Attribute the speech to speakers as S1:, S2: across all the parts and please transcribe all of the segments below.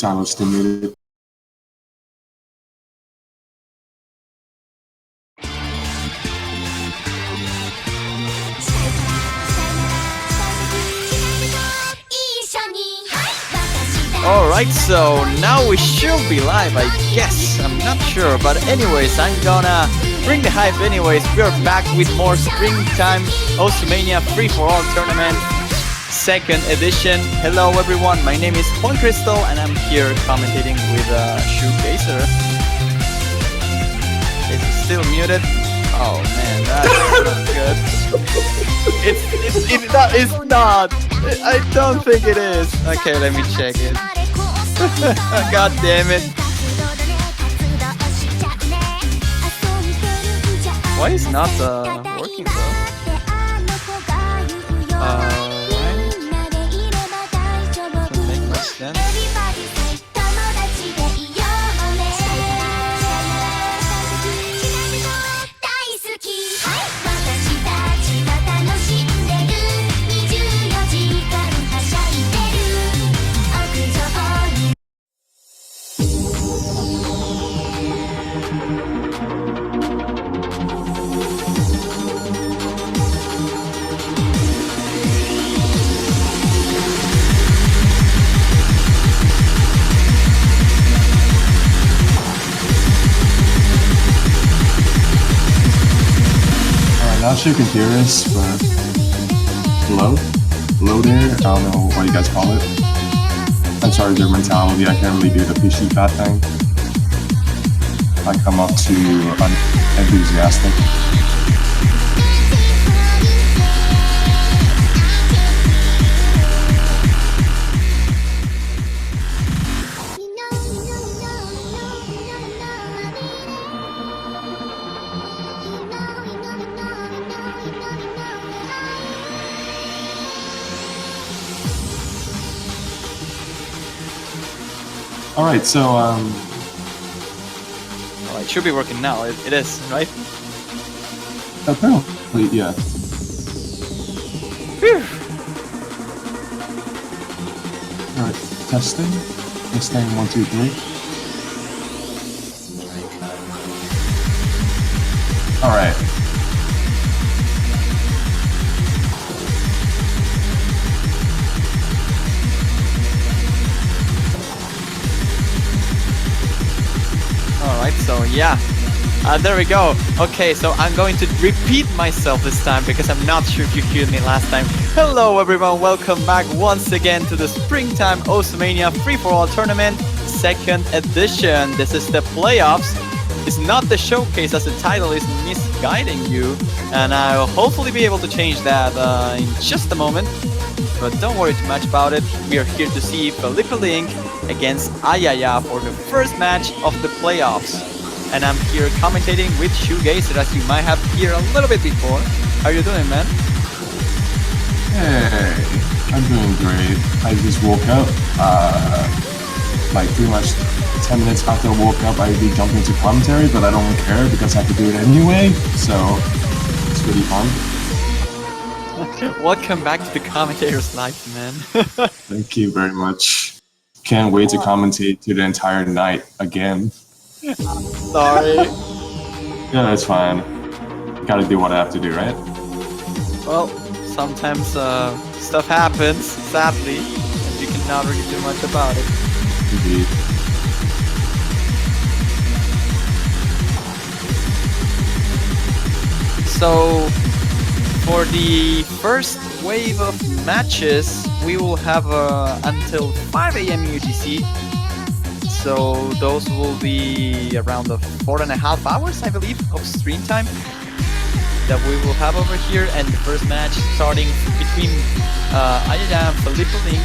S1: channel stimulated.
S2: Alright, so now we should be live, I guess. I'm not sure, but anyways, I'm gonna bring the hype anyways. We're back with more springtime Mania free-for-all tournament, second edition. Hello everyone, my name is Juan Crystal and I'm here commentating with Shoegazer. Is it still muted? Oh man, that's not good. It's not. I don't think it is. Okay, let me check it. God damn it. Why is not working though? Right? Doesn't make much sense.
S1: Not sure you can hear us, but hello there. I don't know what you guys call it. I'm sorry, their mentality. I can't really do the PC fat thing. I come up too enthusiastic. Alright, so,
S2: Well, it should be working now. It is, right?
S1: apparently, yeah.
S2: Phew.
S1: Alright, testing. Testing 1, 2, 3. Alright.
S2: Alright, so yeah, there we go. Okay, so I'm going to repeat myself this time because I'm not sure if you heard me last time. Hello everyone, welcome back once again to the Springtime Mania free-for-all tournament, second edition. This is the playoffs. It's not the showcase as the title is misguiding you, and I'll hopefully be able to change that in just a moment. But don't worry too much about it. We are here to see Felipe Link against Ayaya for the first match of the playoffs. And I'm here commentating with Shoegazer, as you might have heard a little bit before. How are you doing, man?
S1: Hey, I'm doing great. I just woke up, like pretty much 10 minutes after I woke up, I'd be jumping into commentary, but I don't care because I have to do it anyway, so it's really fun.
S2: Welcome back to the commentator's life, man.
S1: Thank you very much. Can't wait to commentate to the entire night again.
S2: Sorry.
S1: Yeah, that's fine. Gotta do what I have to do, right?
S2: Well, sometimes stuff happens, sadly, and you cannot really do much about it.
S1: Indeed.
S2: So, for the first wave of matches, we will have until 5 AM UTC. So those will be around the 4.5 hours, I believe, of stream time that we will have over here. And the first match starting between Ayaya and Felipe Link.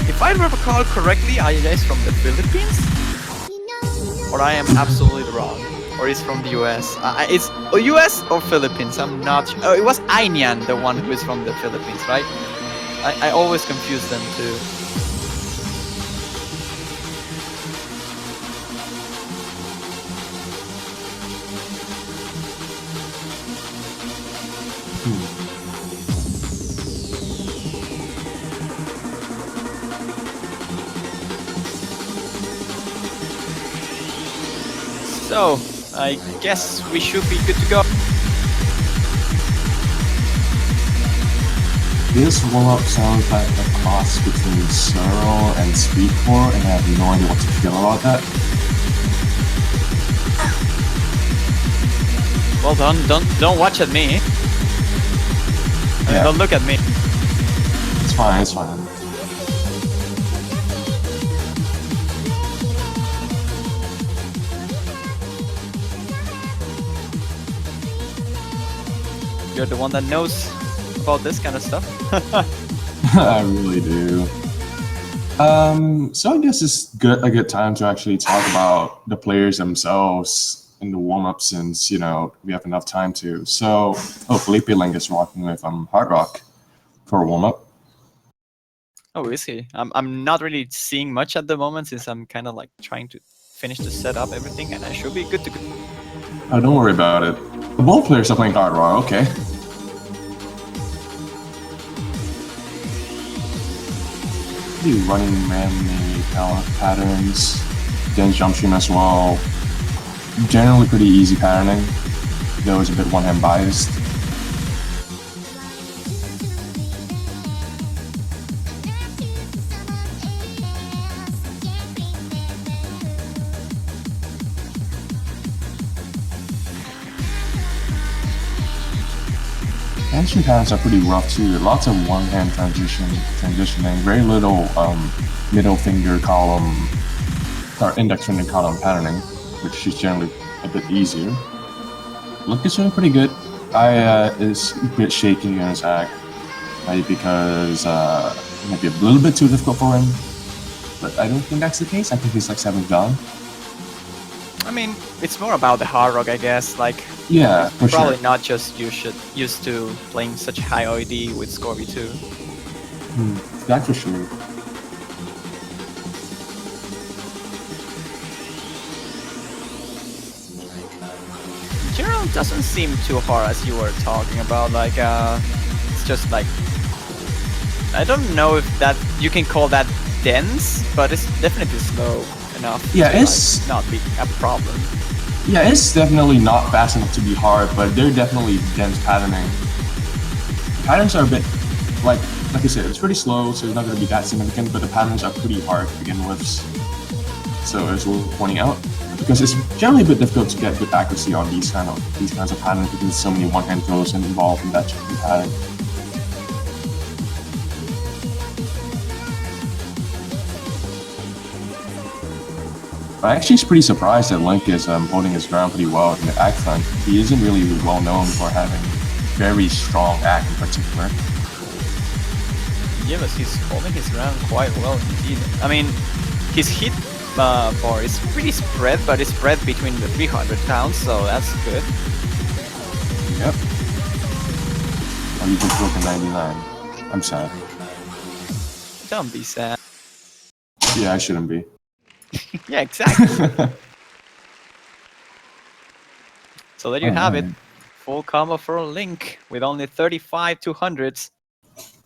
S2: If I recall correctly, Ayaya is from the Philippines? Or I am absolutely wrong. Or is from the US. It's US or Philippines, I'm not sure. Oh, it was Ainian, the one who is from the Philippines, right? I always confuse them too. So, I guess we should be good to go.
S1: This warm-up sounds like a cross between Searle and Speedcore, and I have no idea what to feel about that.
S2: Well, don't watch at me.
S1: Yeah.
S2: Don't look at me.
S1: It's fine, it's fine.
S2: You're the one that knows about this kind of stuff.
S1: I really do. So I guess it's a good time to actually talk about the players themselves in the warm-up, since we have enough time to. So Felipe Ling is rocking with Hard Rock for a warm-up.
S2: Oh, is he? I'm not really seeing much at the moment, since I'm kind of like trying to finish to set up everything, and I should be good to go.
S1: Oh, don't worry about it. Both players are playing Hard Rock. Okay. Pretty running manly patterns, then jump stream as well. Generally pretty easy patterning, though it's a bit one-hand biased. Entry patterns are pretty rough too. Lots of one-hand transitioning, very little middle finger column or index finger column patterning, which is generally a bit easier. Look is doing pretty good. Is a bit shaky in his act, because it might be a little bit too difficult for him. But I don't think that's the case. I think he's like 7th down.
S2: I mean, it's more about the Hard Rock, I guess. Like,
S1: yeah, for
S2: probably
S1: sure.
S2: not just used to playing such high OED with Scorby 2.
S1: That's for sure.
S2: General doesn't seem too hard as you were talking about. Like, it's just like, I don't know if that you can call that dense, but it's definitely slow enough.
S1: Yeah,
S2: to,
S1: it's
S2: like, not be a problem.
S1: Yeah, it's definitely not fast enough to be hard, but they're definitely dense patterning. Patterns are a bit like I said, it's pretty slow, so it's not going to be that significant, but the patterns are pretty hard to begin with. So as we're pointing out, because it's generally a bit difficult to get good accuracy on these kinds of patterns, because there's so many one-hand throws involved in that pattern. I'm actually pretty surprised that Link is holding his ground pretty well in the act front. He isn't really well known for having very strong act in particular.
S2: Yeah, but he's holding his ground quite well indeed. I mean, his hit bar is pretty spread, but it's spread between the 300 counts, so that's good.
S1: Yep. Oh, you just broke a 99. I'm sad.
S2: Don't be sad.
S1: Yeah, I shouldn't be.
S2: Yeah, exactly. So there you have it. Full combo for Link with only 35 200s.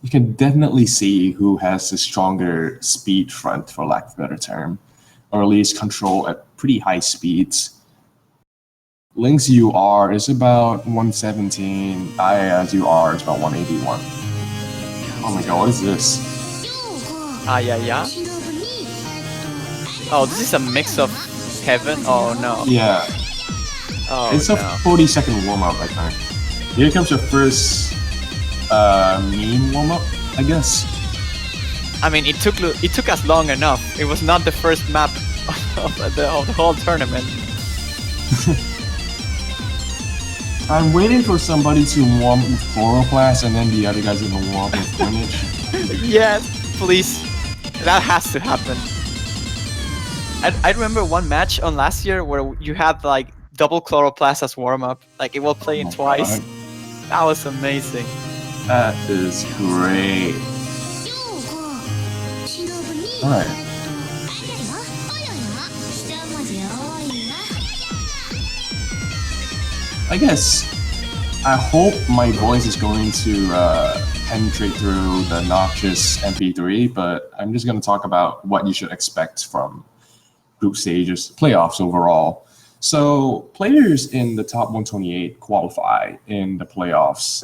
S1: You can definitely see who has the stronger speed front, for lack of a better term, or at least control at pretty high speeds. Link's UR is about 117, Aya's UR is about 181. Oh my god, what is this?
S2: Yeah. Oh, this is a mix of heaven? Oh no.
S1: Yeah.
S2: Oh,
S1: it's a 40-second warm-up, I think. Here comes your first meme warm-up, I guess.
S2: I mean, it took us long enough. It was not the first map of the whole tournament.
S1: I'm waiting for somebody to warm up with Chloroplast, and then the other guys are gonna warm up with Coinage.
S2: Yes, please. That has to happen. I remember one match on last year where you had like double Chloroplast as warm-up. Like, it will play in twice.
S1: God.
S2: That was amazing.
S1: That is great. Alright. I guess I hope my voice is going to penetrate through the noxious MP3, but I'm just going to talk about what you should expect from group stages, playoffs overall. So players in the top 128 qualify in the playoffs,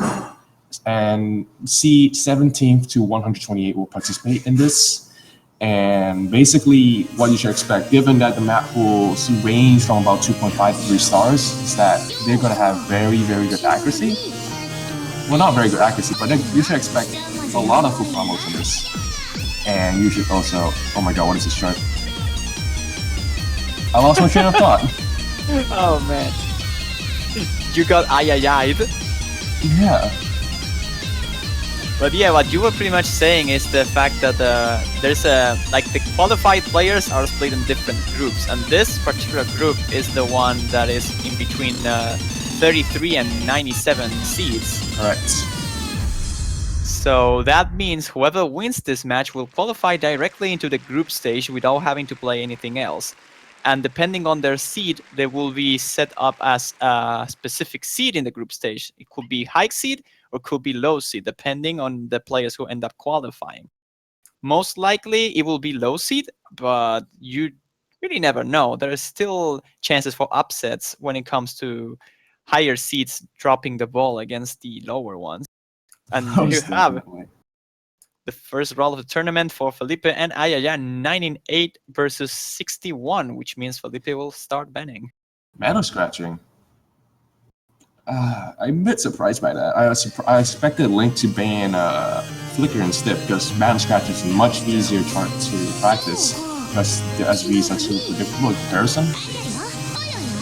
S1: and seed 17th to 128 will participate in this. And basically, what you should expect, given that the map will range from about 2.5 to 3 stars, is that they're going to have very, very good accuracy. Well, not very good accuracy, but you should expect a lot of full combos in this. And you should also, oh my god, what is this shirt? I lost my train of thought.
S2: Oh man. You got ayayayed.
S1: Yeah.
S2: But yeah, what you were pretty much saying is the fact that there's the qualified players are split in different groups, and this particular group is the one that is in between 33 and 97 seeds.
S1: All right.
S2: So that means whoever wins this match will qualify directly into the group stage without having to play anything else. And depending on their seed, they will be set up as a specific seed in the group stage. It could be high seed or could be low seed, depending on the players who end up qualifying. Most likely it will be low seed, but you really never know. There is still chances for upsets when it comes to higher seeds dropping the ball against the lower ones. And there you have the first roll of the tournament for Felipe and Ayaya, 98 versus 61, which means Felipe will start banning.
S1: Mana scratching. I'm a bit surprised by that. I expected Link to ban Flicker instead, because mana scratching is a much easier chart to practice because the SVs are super predictable in comparison.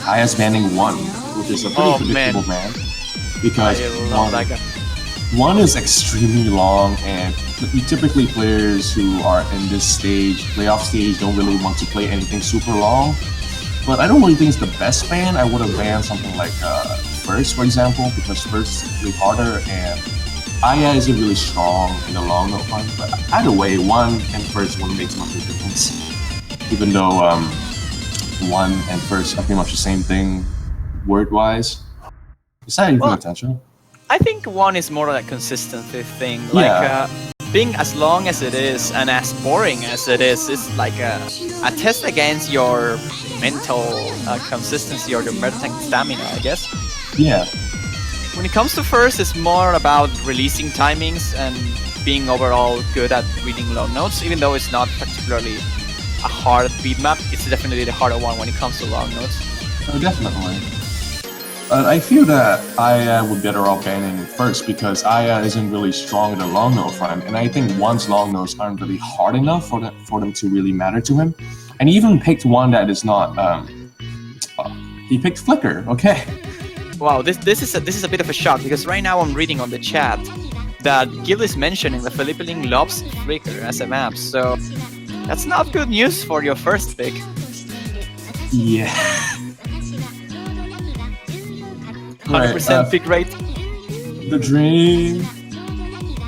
S1: Aya's banning 1, which is a pretty predictable ban. Because
S2: I love that guy.
S1: 1 is extremely long, and typically players who are in this stage, playoff stage, don't really want to play anything super long. But I don't really think it's the best ban. I would have banned something like First, for example, because First is really harder, and Aya isn't really strong in the long note one. But either way, 1 and First wouldn't make much of a difference. Even though 1 and First are pretty much the same thing word-wise. Is that even potential?
S2: I think 1 is more like a consistency thing. Like being as long as it is and as boring as it is like a test against your mental consistency or your mental stamina, I guess.
S1: Yeah.
S2: When it comes to First, it's more about releasing timings and being overall good at reading long notes. Even though it's not particularly a hard beat map, it's definitely the harder one when it comes to long notes.
S1: Oh, definitely. I feel that Aya would be better off banning First because Aya isn't really strong in the long note front, and I think 1's long notes aren't really hard enough for them to really matter to him. And he even picked one that is not. He picked Flicker. Okay.
S2: Wow, this is a bit of a shock because right now I'm reading on the chat that Gil is mentioning that Felipe Ling loves Flicker as a map, so that's not good news for your first pick.
S1: Yeah.
S2: 100% pick rate.
S1: The dream.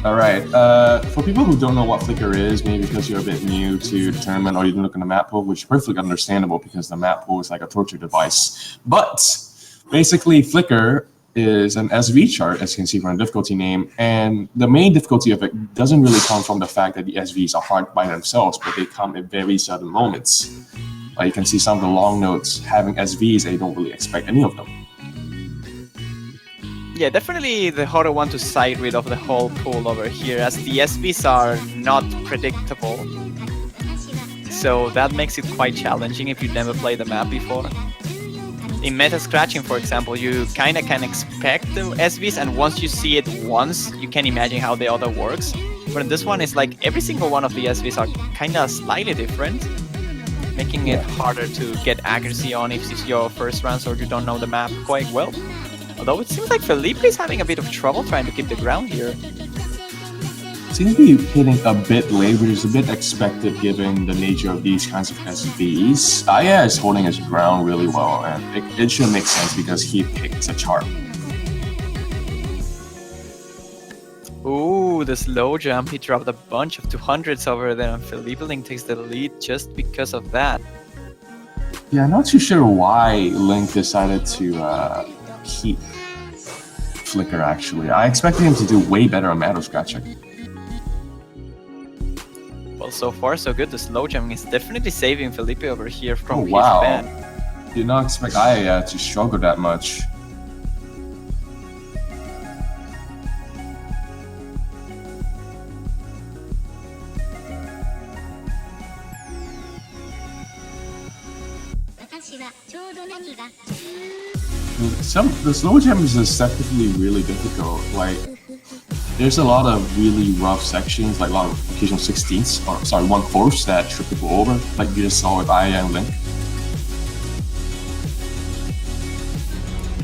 S1: Alright, for people who don't know what Flicker is, maybe because you're a bit new to the tournament or you didn't look in the map pool, which is perfectly understandable because the map pool is like a torture device. But basically, Flicker is an SV chart, as you can see from the difficulty name, and the main difficulty of it doesn't really come from the fact that the SVs are hard by themselves, but they come at very sudden moments. Like you can see some of the long notes having SVs, and you don't really expect any of them.
S2: Yeah, definitely the harder one to side rid of the whole pool over here, as the SVs are not predictable. So that makes it quite challenging if you've never played the map before. In meta scratching, for example, you kinda can expect the SVs, and once you see it once, you can imagine how the other works. But in this one, it's like every single one of the SVs are kinda slightly different, making it harder to get accuracy on if it's your first runs or you don't know the map quite well. Although it seems like Felipe is having a bit of trouble trying to keep the ground here.
S1: Seems to be hitting a bit late, which is a bit expected given the nature of these kinds of SVs. Aya is holding his ground really well, and it should make sense because he picked a chart.
S2: Ooh, the slow jump. He dropped a bunch of 200s over there, and Felipe Ling takes the lead just because of that.
S1: Yeah, I'm not too sure why Link decided to keep Flicker, actually. I expected him to do way better on Mana Scratching.
S2: Well, so far so good. The slow jumping is definitely saving Felipe over here from
S1: wow.
S2: ban.
S1: Did not expect Aya to struggle that much. The slow jams is definitely really difficult. Like, there's a lot of really rough sections, like a lot of occasional 16ths, or sorry, 1/4 that trip people over, like you just saw with Aya and Link.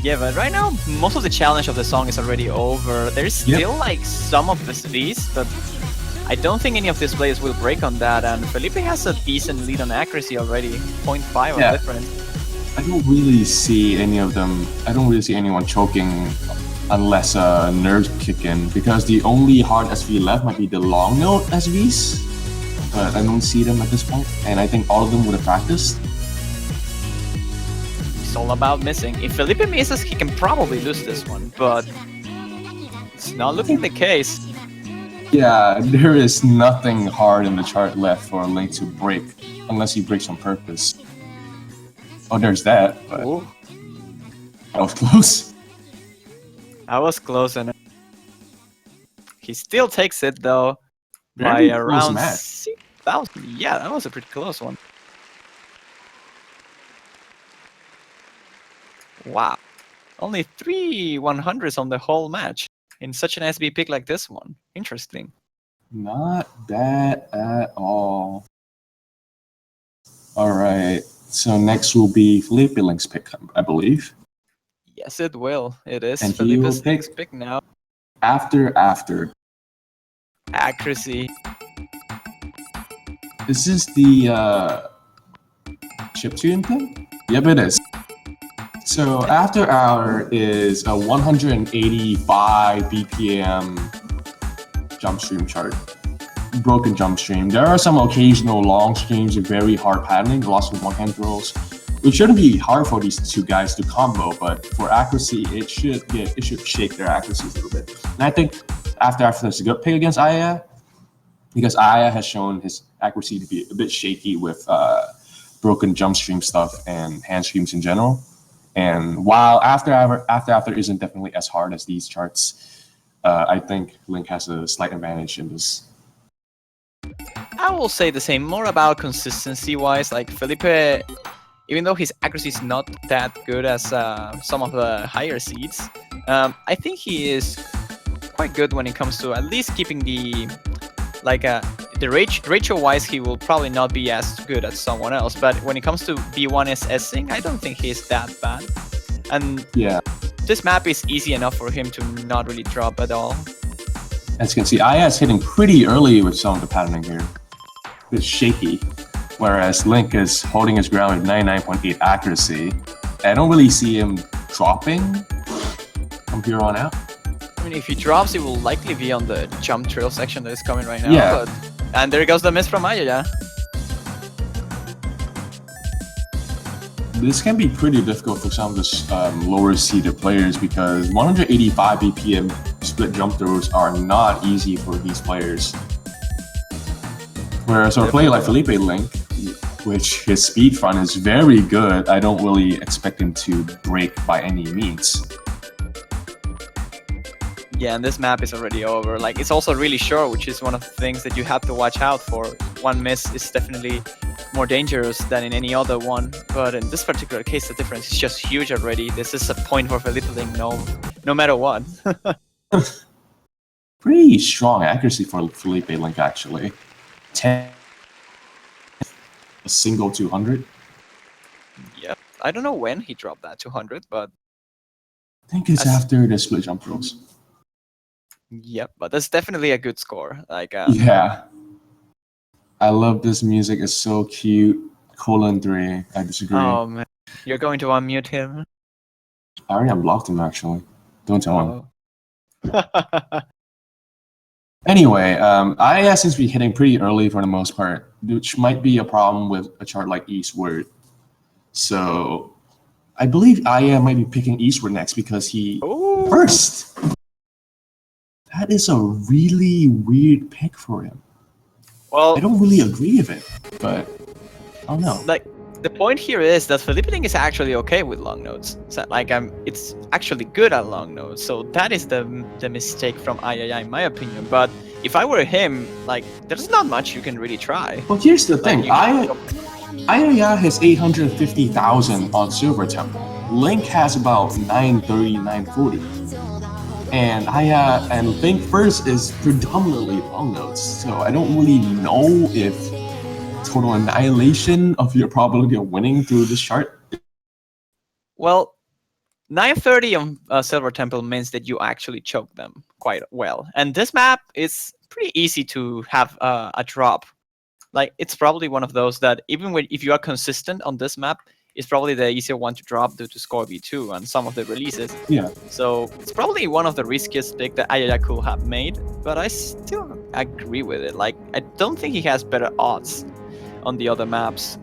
S2: Yeah, but right now, most of the challenge of the song is already over. There's still like some of the Vs, but I don't think any of these players will break on that, and Felipe has a decent lead on accuracy already, 0.5 on difference.
S1: I don't really see any of them. I don't really see anyone choking unless nerves kick in, because the only hard SV left might be the long note SVs, but I don't see them at this point, and I think all of them would have practiced.
S2: It's all about missing. If Felipe misses, he can probably lose this one, but it's not looking the case.
S1: Yeah, there is nothing hard in the chart left for Link to break, unless he breaks on purpose. Oh, there's that, but that was close.
S2: I was close, and he still takes it though by around 6,000. Yeah, that was a pretty close one. Wow, only 3 100s on the whole match in such an SB pick like this one. Interesting.
S1: Not bad at all. All right, so next will be Felipe Link's pick, I believe.
S2: Yes, it will. It is
S1: And
S2: Felipe's pick now.
S1: After.
S2: Accuracy.
S1: Is this the chiptune thing? Yep, it is. So After Hour is a 185 BPM jump stream chart. Broken jump stream. There are some occasional long streams with very hard patterning, lots of one-hand throws, which shouldn't be hard for these two guys to combo, but for accuracy, it should shake their accuracy a little bit. And I think After is a good pick against Aya, because Aya has shown his accuracy to be a bit shaky with broken jump stream stuff and hand streams in general. And while After isn't definitely as hard as these charts, I think Link has a slight advantage in this.
S2: I will say the same, more about consistency-wise. Like Felipe, even though his accuracy is not that good as some of the higher seeds, I think he is quite good when it comes to at least keeping the ratio-wise, he will probably not be as good as someone else. But when it comes to B1SSing, I don't think he's that bad. And
S1: yeah,
S2: this map is easy enough for him to not really drop at all.
S1: As you can see, Aya is hitting pretty early with some of the patterning here. It's shaky, whereas Link is holding his ground with 99.8 accuracy. I don't really see him dropping from here on out.
S2: I mean, if he drops, it will likely be on the jump trail section that is coming right now.
S1: Yeah.
S2: And there goes the miss from Aya, yeah.
S1: This can be pretty difficult for some of the lower seeded players, because 185 BPM split jump throws are not easy for these players. Whereas for a player like Felipe Link, which his speed front is very good, I don't really expect him to break by any means.
S2: Yeah, and this map is already over. Like, it's also really short, which is one of the things that you have to watch out for. One miss is definitely more dangerous than in any other one, but in this particular case, the difference is just huge already. This is a point for Felipe Link, no matter what.
S1: Pretty strong accuracy for Felipe Link, actually. 10, a single 200.
S2: Yeah, I don't know when he dropped that 200, but
S1: I think it's after the split jump throws.
S2: Yep, but that's definitely a good score. Like,
S1: yeah, I love this music. It's so cute. 3. I disagree.
S2: Oh man, you're going to unmute him.
S1: I already unblocked him, actually. Don't tell him. Anyway, Aya seems to be hitting pretty early for the most part, which might be a problem with a chart like Eastward. So I believe Aya might be picking Eastward next because he first. That is a really weird pick for him.
S2: Well,
S1: I don't really agree with it, but I don't know.
S2: Like, The point here is that Felipe Link is actually okay with long nodes. So like it's actually good at long nodes. So that is the mistake from III in my opinion. But if I were him, like there's not much you can really try.
S1: But here's the thing,
S2: Like,
S1: Aya has 850,000 on Silver Temple. Link has about 930, 940. And Aya and Link first is predominantly long nodes. So I don't really know if total annihilation of your probability of winning through this chart.
S2: Well, 930 on Silver Temple means that you actually choke them quite well. And this map is pretty easy to have a drop. Like it's probably one of those that even if you are consistent on this map, it's probably the easier one to drop due to score V2 and some of the releases.
S1: Yeah.
S2: So it's probably one of the riskiest pick that Ayaya could have made, but I still agree with it. Like I don't think he has better odds on the other maps.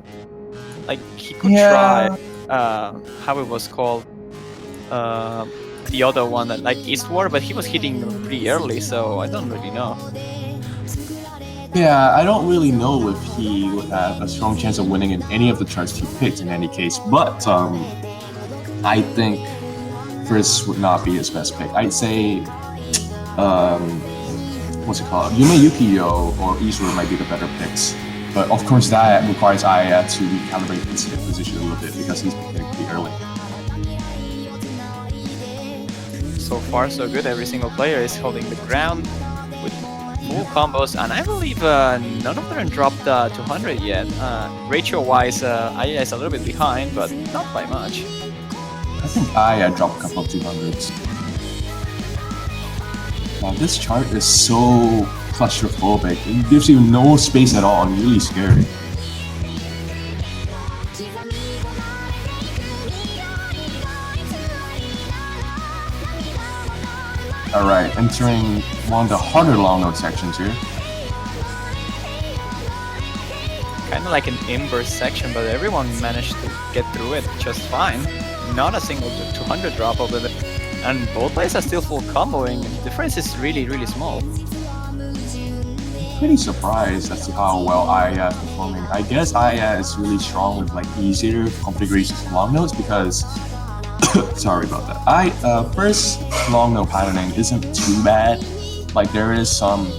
S2: Like he could try how it was called, the other one that like Eastward, but he was hitting pretty early, so I don't really know.
S1: Yeah, I don't really know if he would have a strong chance of winning in any of the charts he picked in any case, but I think first would not be his best pick. I'd say, what's it called? Yume Yukio or Eastward might be the better picks. But of course that requires Aya to recalibrate his hit position a little bit because he's hitting pretty early.
S2: So far so good, every single player is holding the ground with full combos, and I believe none of them dropped 200 yet. Ratio-wise, Aya is a little bit behind, but not by much.
S1: I think Aya dropped a couple of 200s. Wow, this chart is so claustrophobic. It gives you no space at all and really scary. Alright, entering one of the harder long node sections here.
S2: Kind of like an inverse section, but everyone managed to get through it just fine. Not a single 200 drop over there. And both players are still full comboing. The difference is really, really small.
S1: Pretty surprised as to how well Aya is performing. I guess Aya is really strong with like easier configurations of long nodes because sorry about that. First long node patterning isn't too bad. Like there is some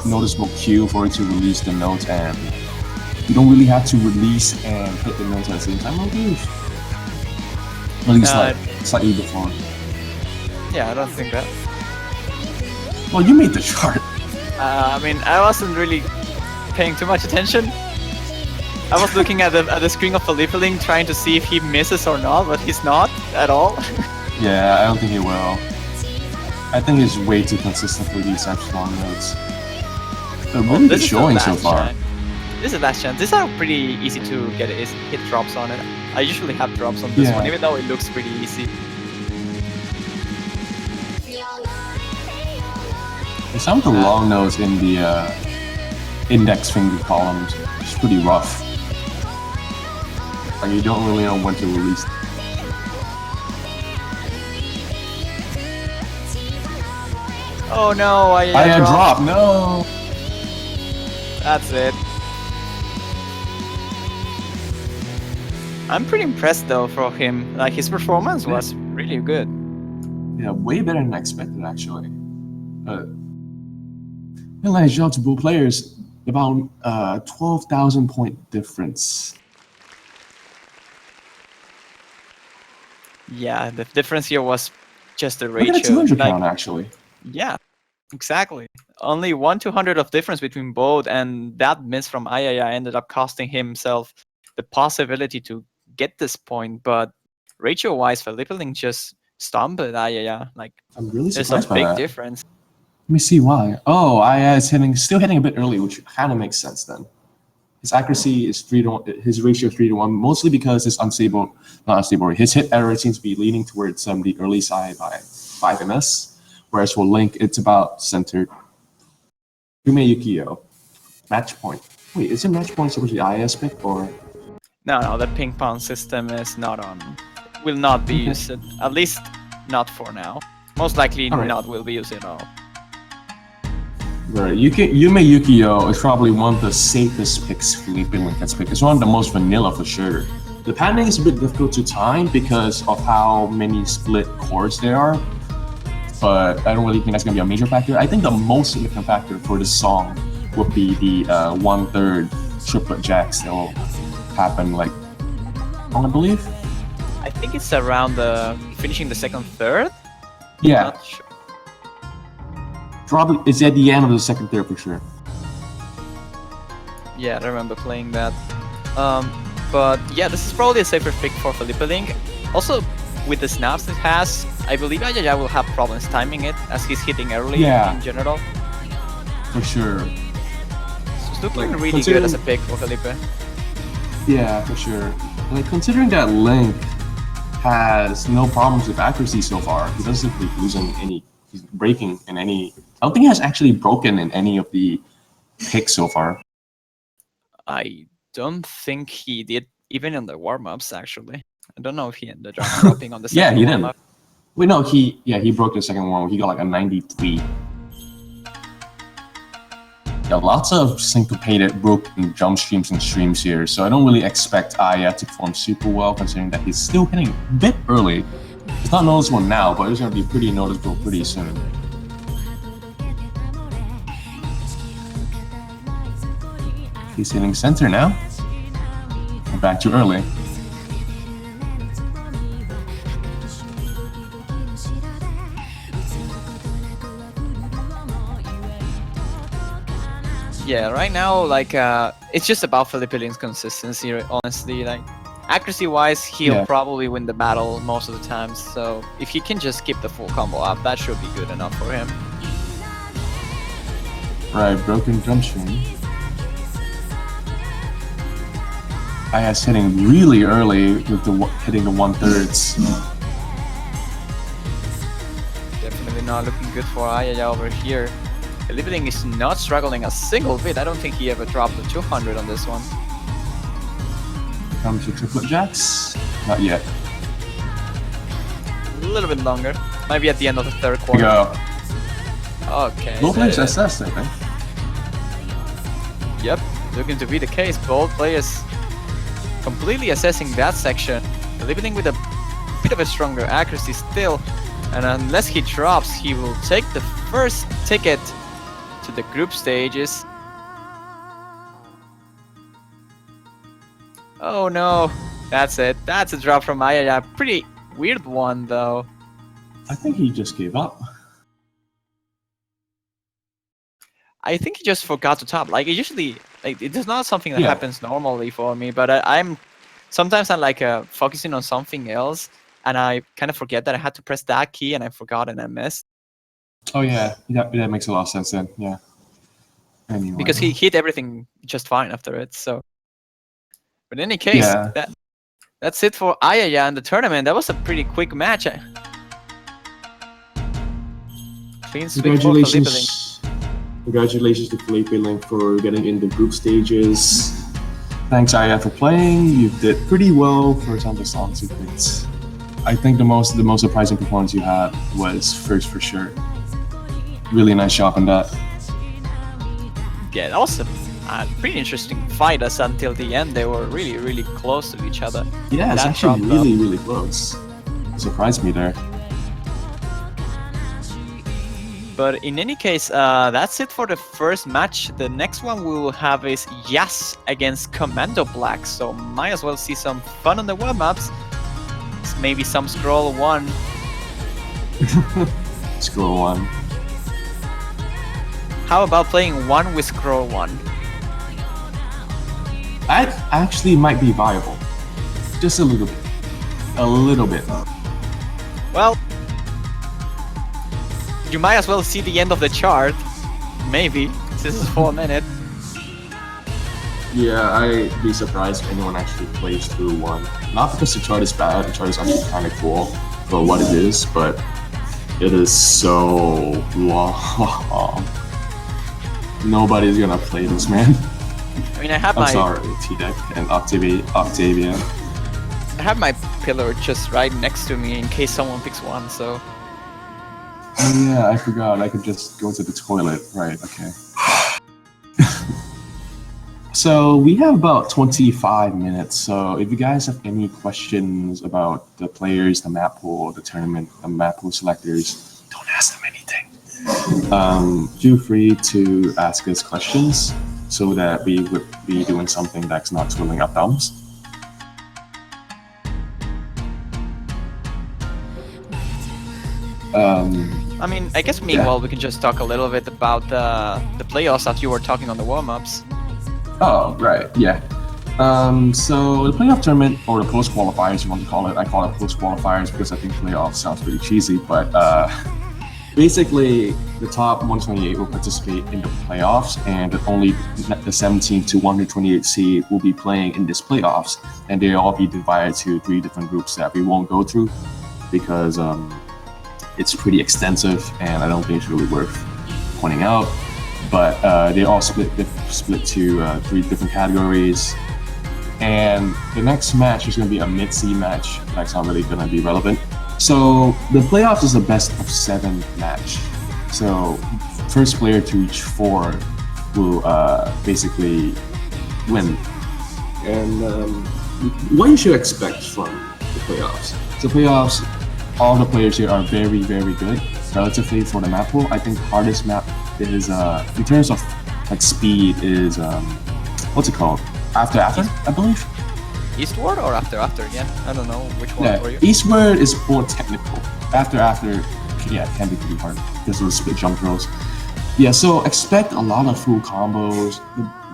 S1: noticeable cue for it to release the notes, and you don't really have to release and hit the notes at the same time. At least like slightly before.
S2: Yeah, I don't think that.
S1: Well, you made the chart.
S2: I mean, I wasn't really paying too much attention. I was looking at the screen of Felipe Link trying to see if he misses or not, but he's not at all.
S1: Yeah, I don't think he will. I think he's way too consistent for these types of long notes. They're really good showing so far.
S2: This is the last chance. These are pretty easy to get hit drops on it. I usually have drops on this one, even though it looks pretty easy.
S1: Some of the long nodes in the index finger columns is pretty rough. Like you don't really know when to release.
S2: Oh no, I
S1: dropped. No.
S2: That's it. I'm pretty impressed though for him. Like his performance was really good.
S1: Yeah, way better than expected actually. Nice job to both players. About 12,000 point difference.
S2: Yeah, the difference here was just the ratio.
S1: Look at a 200 count actually.
S2: Yeah, exactly. Only 1/200 of difference between both, and that miss from Ayaya ended up costing himself the possibility to get this point. But ratio-wise, Felipe Link just stomped Ayaya. Like
S1: I'm really surprised
S2: there's a
S1: by
S2: big
S1: that.
S2: difference.
S1: Let me see why. Oh, Aya is still hitting a bit early, which kind of makes sense then. His accuracy is 3-to-1. His ratio 3-to-1, mostly because it's unstable. Not unstable. His hit error seems to be leaning towards the early side by 5 ms, whereas for Link, it's about centered. Yume Yukio, match point. Wait, is it match point supposed to be Aya's pick or?
S2: No, the ping pong system is not on. Will not be used. At least not for now. Most likely not will be used at all.
S1: Right. Yume Yukio is probably one of the safest picks Felipe Link has picked. It's one of the most vanilla for sure. The padding is a bit difficult to time because of how many split chords there are, but I don't really think that's going to be a major factor. I think the most significant factor for this song would be the 1/3 triplet jacks that will happen like, I believe.
S2: I think it's around the finishing the second third.
S1: Yeah.
S2: Not sure.
S1: Probably it's at the end of the second third for sure.
S2: Yeah, I remember playing that. But yeah, this is probably a safer pick for Felipe Link. Also, with the snaps it has, I believe Ayaya will have problems timing it as he's hitting early in general.
S1: For sure.
S2: So it's looking really good as a pick for Felipe.
S1: Yeah, for sure. Like considering that Link has no problems with accuracy so far, he doesn't seem to be losing any. He's breaking in any. I don't think he has actually broken in any of the picks so far.
S2: I don't think he did, even in the warm-ups, actually. I don't know if he ended up dropping on the second warm-up.
S1: Wait, no, he broke the second warm-up. He got like a 93. Yeah, lots of syncopated, broken jump streams and streams here, so I don't really expect Aya to perform super well, considering that he's still hitting a bit early. It's not noticeable now, but it's going to be pretty noticeable pretty soon. He's hitting center now. Back too early.
S2: Yeah, right now, like, it's just about Felipe Link's consistency, honestly. Like, accuracy-wise, he'll probably win the battle most of the time. So if he can just keep the full combo up, that should be good enough for him.
S1: Right, broken jump stream. Aya's hitting really early with the hitting the 1/3.
S2: Definitely not looking good for Ayaya over here. Felipe Link is not struggling a single bit. I don't think he ever dropped the 200 on this one.
S1: Comes to triplet jacks? Not yet.
S2: A little bit longer. Might be at the end of the third quarter.
S1: Go.
S2: Okay.
S1: Both players assessed, I think.
S2: Yep, looking to be the case. Both players completely assessing that section. Felipe Link with a bit of a stronger accuracy still. And unless he drops, he will take the first ticket to the group stages. Oh no, that's it. That's a drop from Ayaya. Pretty weird one though.
S1: I think he just gave up.
S2: I think he just forgot to top. Like, it usually, like, it is not something that happens normally for me, but I'm sometimes like focusing on something else, and I kind of forget that I had to press that key, and I forgot and I missed.
S1: Oh yeah, that makes a lot of sense then. Yeah. Anyway.
S2: Because he hit everything just fine after it. So, but in any case, that's it for Ayaya in the tournament. That was a pretty quick match. Clean sweep for Felipe Link.
S1: Congratulations to Felipe Link for getting in the group stages. Thanks, Aya, for playing. You did pretty well for some of the song sequence. I think the most surprising performance you had was first for sure. Really nice job on that.
S2: Yeah, that was a pretty interesting fight as until the end. They were really, really close to each other.
S1: Yeah, it's actually really close. It surprised me there.
S2: But in any case, that's it for the first match. The next one we will have is Yas against Commando Black. So might as well see some fun on the warm-ups. Maybe some Scroll 1.
S1: Scroll 1.
S2: How about playing 1 with Scroll 1?
S1: That actually might be viable. Just a little bit. A little bit.
S2: Well, you might as well see the end of the chart. Maybe. This is 4 minutes.
S1: Yeah, I'd be surprised if anyone actually plays through 1. Not because the chart is bad, the chart is actually kind of cool for what it is, but it is so long. Nobody's gonna play this, man.
S2: I mean, I have
S1: I'm sorry, T-Deck and Octavia.
S2: I have my pillar just right next to me in case someone picks 1, so...
S1: Oh yeah, I forgot. I could just go to the toilet. Right. Okay. So we have about 25 minutes. So if you guys have any questions about the players, the map pool, the tournament, the map pool selectors, don't ask them anything. Feel free to ask us questions so that we would be doing something that's not twiddling our thumbs.
S2: I mean, I guess meanwhile we can just talk a little bit about the playoffs that you were talking on the warm-ups.
S1: Oh, right, yeah. So the playoff tournament, or the post qualifiers, you want to call it. I call it post qualifiers because I think playoffs sounds pretty cheesy. But basically, the top 128 will participate in the playoffs, and only the 17 to 128 seed will be playing in this playoffs, and they'll all be divided to 3 different groups that we won't go through because it's pretty extensive, and I don't think it's really worth pointing out. But they all split to 3 different categories. And the next match is going to be a mid-seed match. That's not really going to be relevant. So the playoffs is a best of 7 match. So first player to reach 4 will basically win. And what you should expect from the playoffs. So playoffs, all the players here are very, very good relatively for the map pool. I think hardest map is in terms of like speed is what's it called? After, I believe.
S2: Eastward or after again? I don't know which one for you.
S1: Eastward is more technical. After, yeah, it can be pretty hard because of the split jump throws. Yeah, so expect a lot of full combos.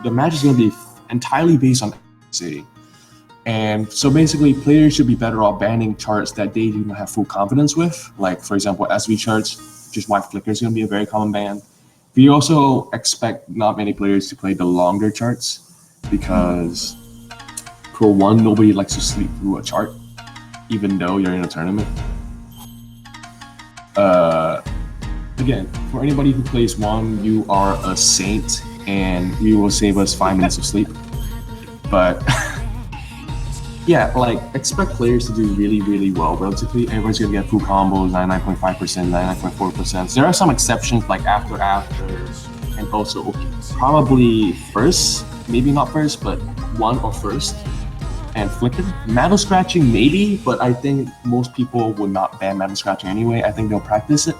S1: The match is going to be entirely based on accuracy. And so basically, players should be better off banning charts that they do not have full confidence with. Like, for example, SV charts, just white flicker is going to be a very common ban. We also expect not many players to play the longer charts because, for one, nobody likes to sleep through a chart, even though you're in a tournament. Again, for anybody who plays 1, you are a saint, and you will save us 5 minutes of sleep. But yeah, like expect players to do really, really well relatively. Everyone's gonna get full combos, 99.5%, 99.4%. There are some exceptions like after, and also probably first, maybe not first, but 1 or first. And flicker, metal scratching maybe, but I think most people would not ban metal scratching anyway. I think they'll practice it.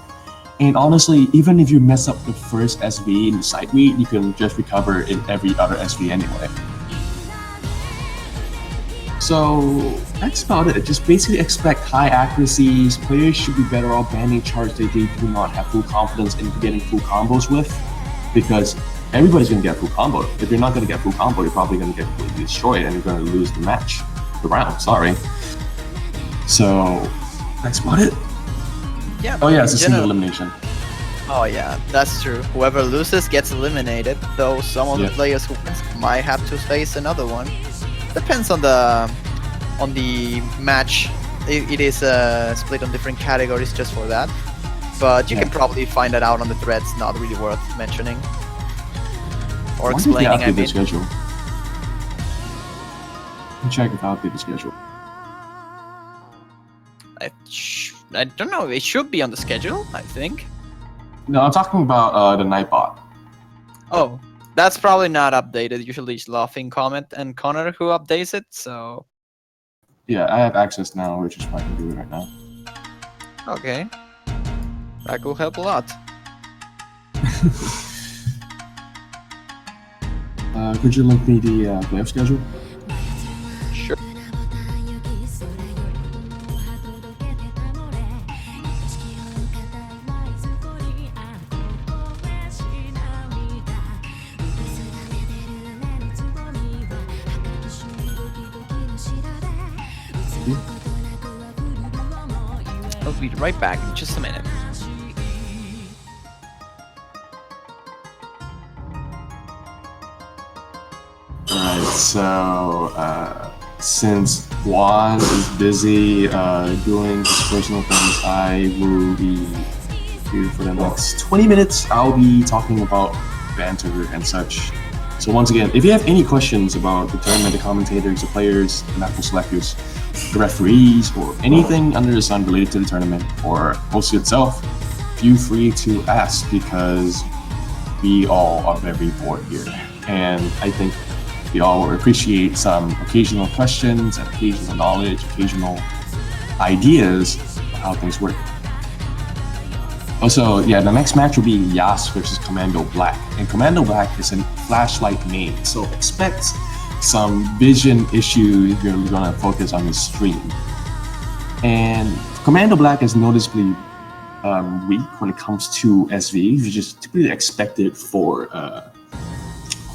S1: And honestly, even if you mess up the first SV in the side read, you can just recover in every other SV anyway. So that's about it. Just basically expect high accuracies. Players should be better off banning charts that they do not have full confidence in getting full combos with, because everybody's going to get full combo. If you're not going to get full combo, you're probably going to get completely destroyed and you're going to lose the match, the round, sorry. So that's about it.
S2: Yeah.
S1: Oh yeah, it's a single elimination.
S2: Oh yeah, that's true. Whoever loses gets eliminated, though some of the players who wins might have to face another one. Depends on the match. It is split on different categories just for that. But you can probably find that out on the threads. Not really worth mentioning or explaining. I mean,
S1: schedule. Check if I'll update the schedule.
S2: I don't know. It should be on the schedule, I think.
S1: No, I'm talking about the Nightbot.
S2: Oh, that's probably not updated. Usually it's Laughing Comet and Connor who updates it, so...
S1: Yeah, I have access now, which is why I can do it right now.
S2: Okay. That will help a lot.
S1: Could you link me the playoff schedule?
S2: Sure. I'll be right back in just a minute.
S1: Alright, so since Juan is busy doing his personal things, I will be here for the next 20 minutes. I'll be talking about banter and such. So once again, if you have any questions about the tournament, the commentators, the players, the national selectors, the referees, or anything under the sun related to the tournament or host itself, feel free to ask because we all are very bored here. And I think we all appreciate some occasional questions and occasional knowledge, occasional ideas of how things work. Also, yeah, the next match will be Yas versus Commando Black. And Commando Black is a flashlight main, so expect some vision issues if you're gonna focus on his stream. And Commando Black is noticeably weak when it comes to SV, which is typically expected for a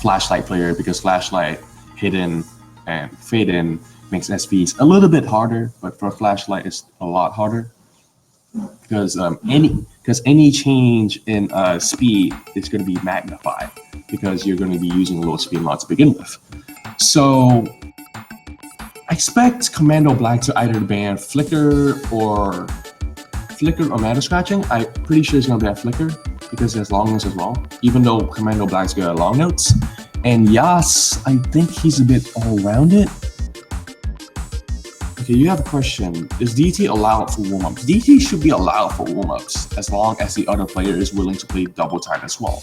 S1: flashlight player because flashlight, hidden, and fade in makes SVs a little bit harder, but for flashlight it's a lot harder because any change in speed is going to be magnified because you're going to be using low speed mod to begin with. So I expect Commando Black to either ban Flicker or Mana Scratching. I'm pretty sure it's going to be a Flicker because there's long notes as well, even though Commando Black's got long notes. And Yas, I think he's a bit all-rounded. Okay, you have a question. Is DT allowed for warm-ups? DT should be allowed for warm-ups as long as the other player is willing to play double time as well.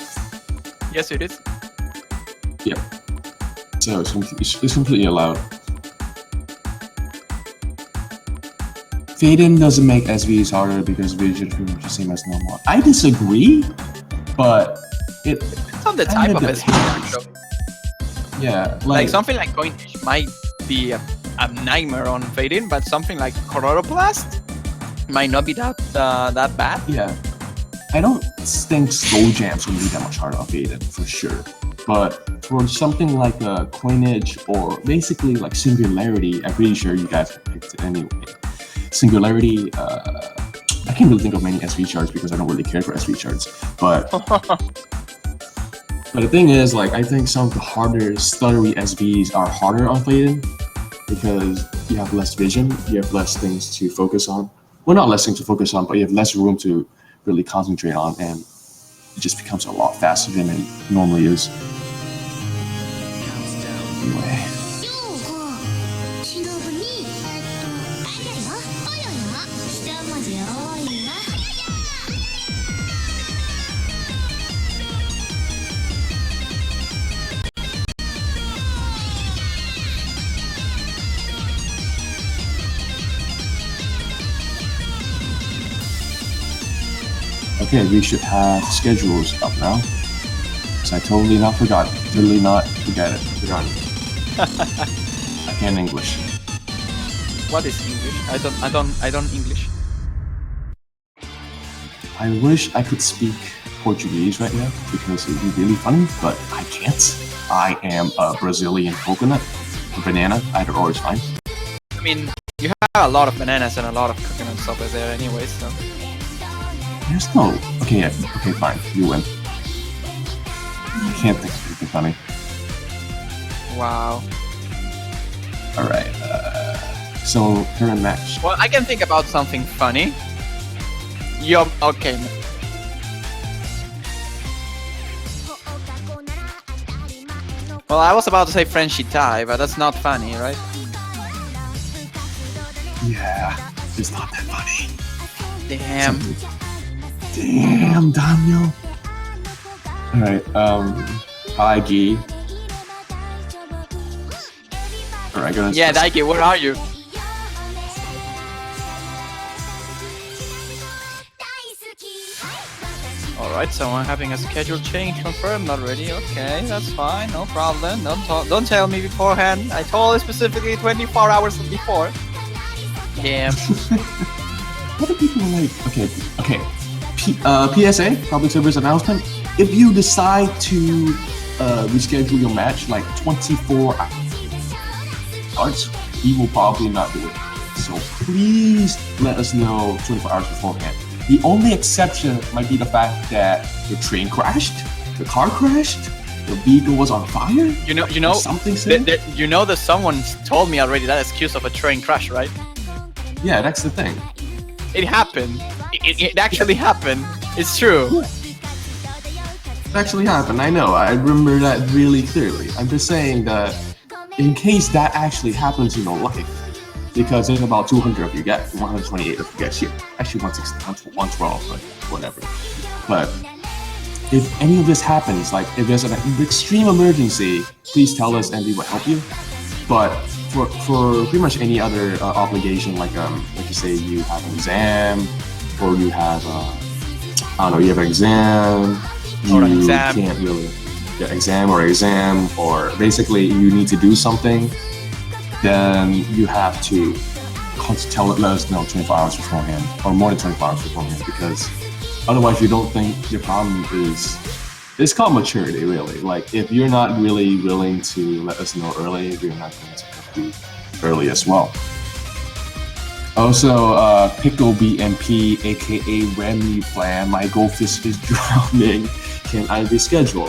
S2: Yes, it is.
S1: Yep. So it's completely allowed. Fade-in doesn't make SVs harder because vision is the same as normal. I disagree, but
S2: it's on the type of SV actually.
S1: Yeah,
S2: like something like Coin might be a nightmare on fade-in, but something like Blast might not be that bad.
S1: Yeah, I don't think slow jams will be that much harder on fade-in for sure. But for something like a coinage or basically like singularity, I'm pretty sure you guys picked it anyway. Singularity, I can't really think of many SV charts because I don't really care for SV charts. But but the thing is, like, I think some of the harder stuttery SVs are harder on fade-in because you have less vision, you have less things to focus on. Well, not less things to focus on, but you have less room to really concentrate on, and it just becomes a lot faster than it normally is. Anyway. Okay, we should have schedules up now. Because I totally not forgot. Totally not forget it. Forgotten. I can't English.
S2: What is English? I don't English.
S1: I wish I could speak Portuguese right now because it would be really funny, but I can't. I am a Brazilian coconut, a banana, either or is fine.
S2: I mean, you have a lot of bananas and a lot of coconuts over there anyway, so...
S1: There's no... Okay, yeah. Okay, fine. You win. I can't think of anything funny.
S2: Wow.
S1: Alright, so current match.
S2: Well, I can think about something funny. Yup, okay. Well, I was about to say Frenchy tie, but that's not funny, right?
S1: Yeah, it's not that funny.
S2: Damn.
S1: Damn, Daniel. Alright, Daigi. Alright, gonna...
S2: Yeah, Daigi, where are you? Alright, so I'm having a schedule change confirmed already. Okay, that's fine, no problem. Don't tell me beforehand. I told you specifically 24 hours before. Damn.
S1: What do people like? Okay. PSA, public service announcement. If you decide to reschedule your match like 24 hours, we will probably not do it. So please let us know 24 hours beforehand. The only exception might be the fact that your train crashed, the car crashed, the vehicle was on fire. You know, something.
S2: You know that someone told me already that excuse of a train crash, right?
S1: Yeah, that's the thing.
S2: It happened. It actually happened. It's true.
S1: It actually happened. I know. I remember that really clearly. I'm just saying that in case that actually happens in your life, because there's about 200 of you get 128 of you get here. Actually 160, 112, but whatever. But if any of this happens, like if there's an extreme emergency, please tell us and we will help you. But for pretty much any other obligation, like you say you have an exam, or you have I don't know, you have an exam, you can't really exam, or basically you need to do something, then you have to let us know 24 hours beforehand, or more than 24 hours beforehand, because otherwise you don't think your problem is. It's called maturity, really. Like, if you're not really willing to let us know early, we're not going to help you early as well. Also, Pickle BMP, aka Remy Flan, my goldfish is drowning. Can I reschedule?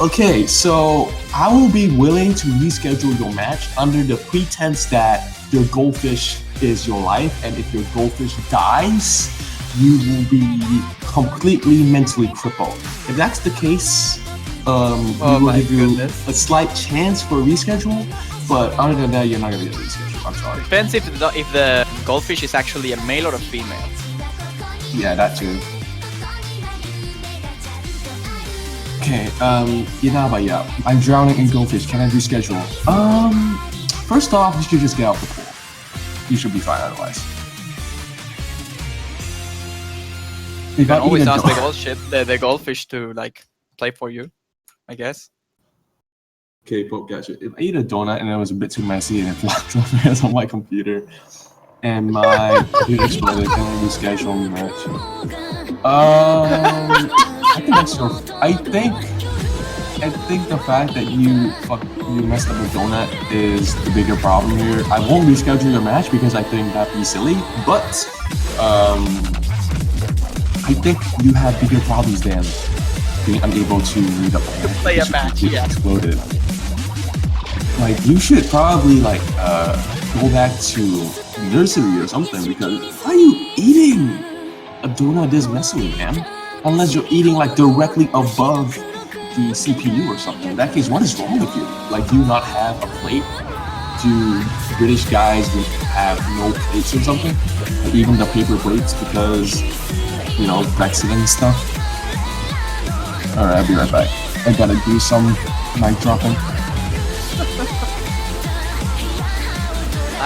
S1: Okay, so I will be willing to reschedule your match under the pretense that your goldfish is your life, and if your goldfish dies, you will be completely mentally crippled. If that's the case, we will give you a slight chance for a reschedule, but other than that, you're not gonna get a reschedule. I'm sorry.
S2: Depends if the goldfish is actually a male or a female.
S1: Yeah, that too. Okay, Inabaya, I'm drowning in goldfish. Can I reschedule? First off, you should just get out the pool. You should be fine otherwise.
S2: You can always ask the goldfish to like play for you, I guess.
S1: Okay, Pope, gotcha. If I eat a donut and it was a bit too messy and it flopped over on my computer, and my computer exploded, can I reschedule the match? I think that's your. I think the fact that you messed up a donut is the bigger problem here. I won't reschedule your match because I think that'd be silly, but I think you have bigger problems than being unable to read up
S2: play a match. Yeah.
S1: Exploded. Like, you should probably like go back to nursery or something, because why are you eating a donut this messily, man? Unless you're eating like directly above the CPU or something. In that case, what is wrong with you? Like, do you not have a plate? Do British guys have no plates or something? Like, even the paper plates, because you know, Brexit and stuff. Alright, I'll be right back. I gotta do some mic dropping.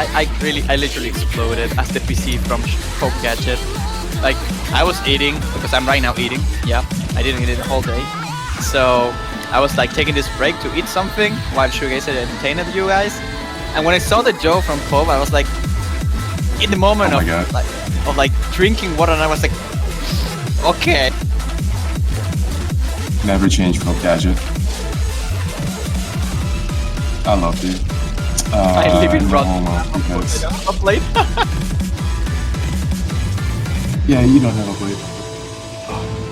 S2: I literally exploded as the PC from Coke Gadget. Like, I was eating, because I'm right now eating, yeah, I didn't eat it the whole day. So, I was like taking this break to eat something while Shoegazer entertained you guys. And when I saw the joke from Pope, I was like, in the moment of drinking water, and I was like, okay.
S1: Never change Pope Gadget. I love you.
S2: I live in Run.
S1: Because...
S2: a plate.
S1: Yeah, you don't have a plate.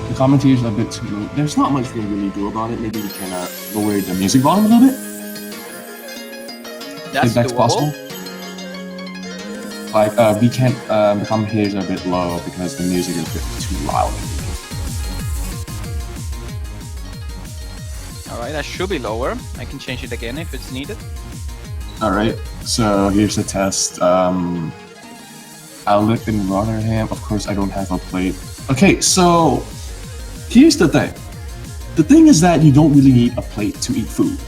S1: The commentators are a bit too low. There's not much we can really do about it. Maybe we can lower the music volume a little bit. If that's possible. Like, we can't. The commentators are a bit low because the music is a bit too loud.
S2: Alright, that should be lower. I can change it again if it's needed.
S1: Alright, so here's the test. I'll live in Rotterdam. Of course, I don't have a plate. Okay, so here's the thing. The thing is that you don't really need a plate to eat food.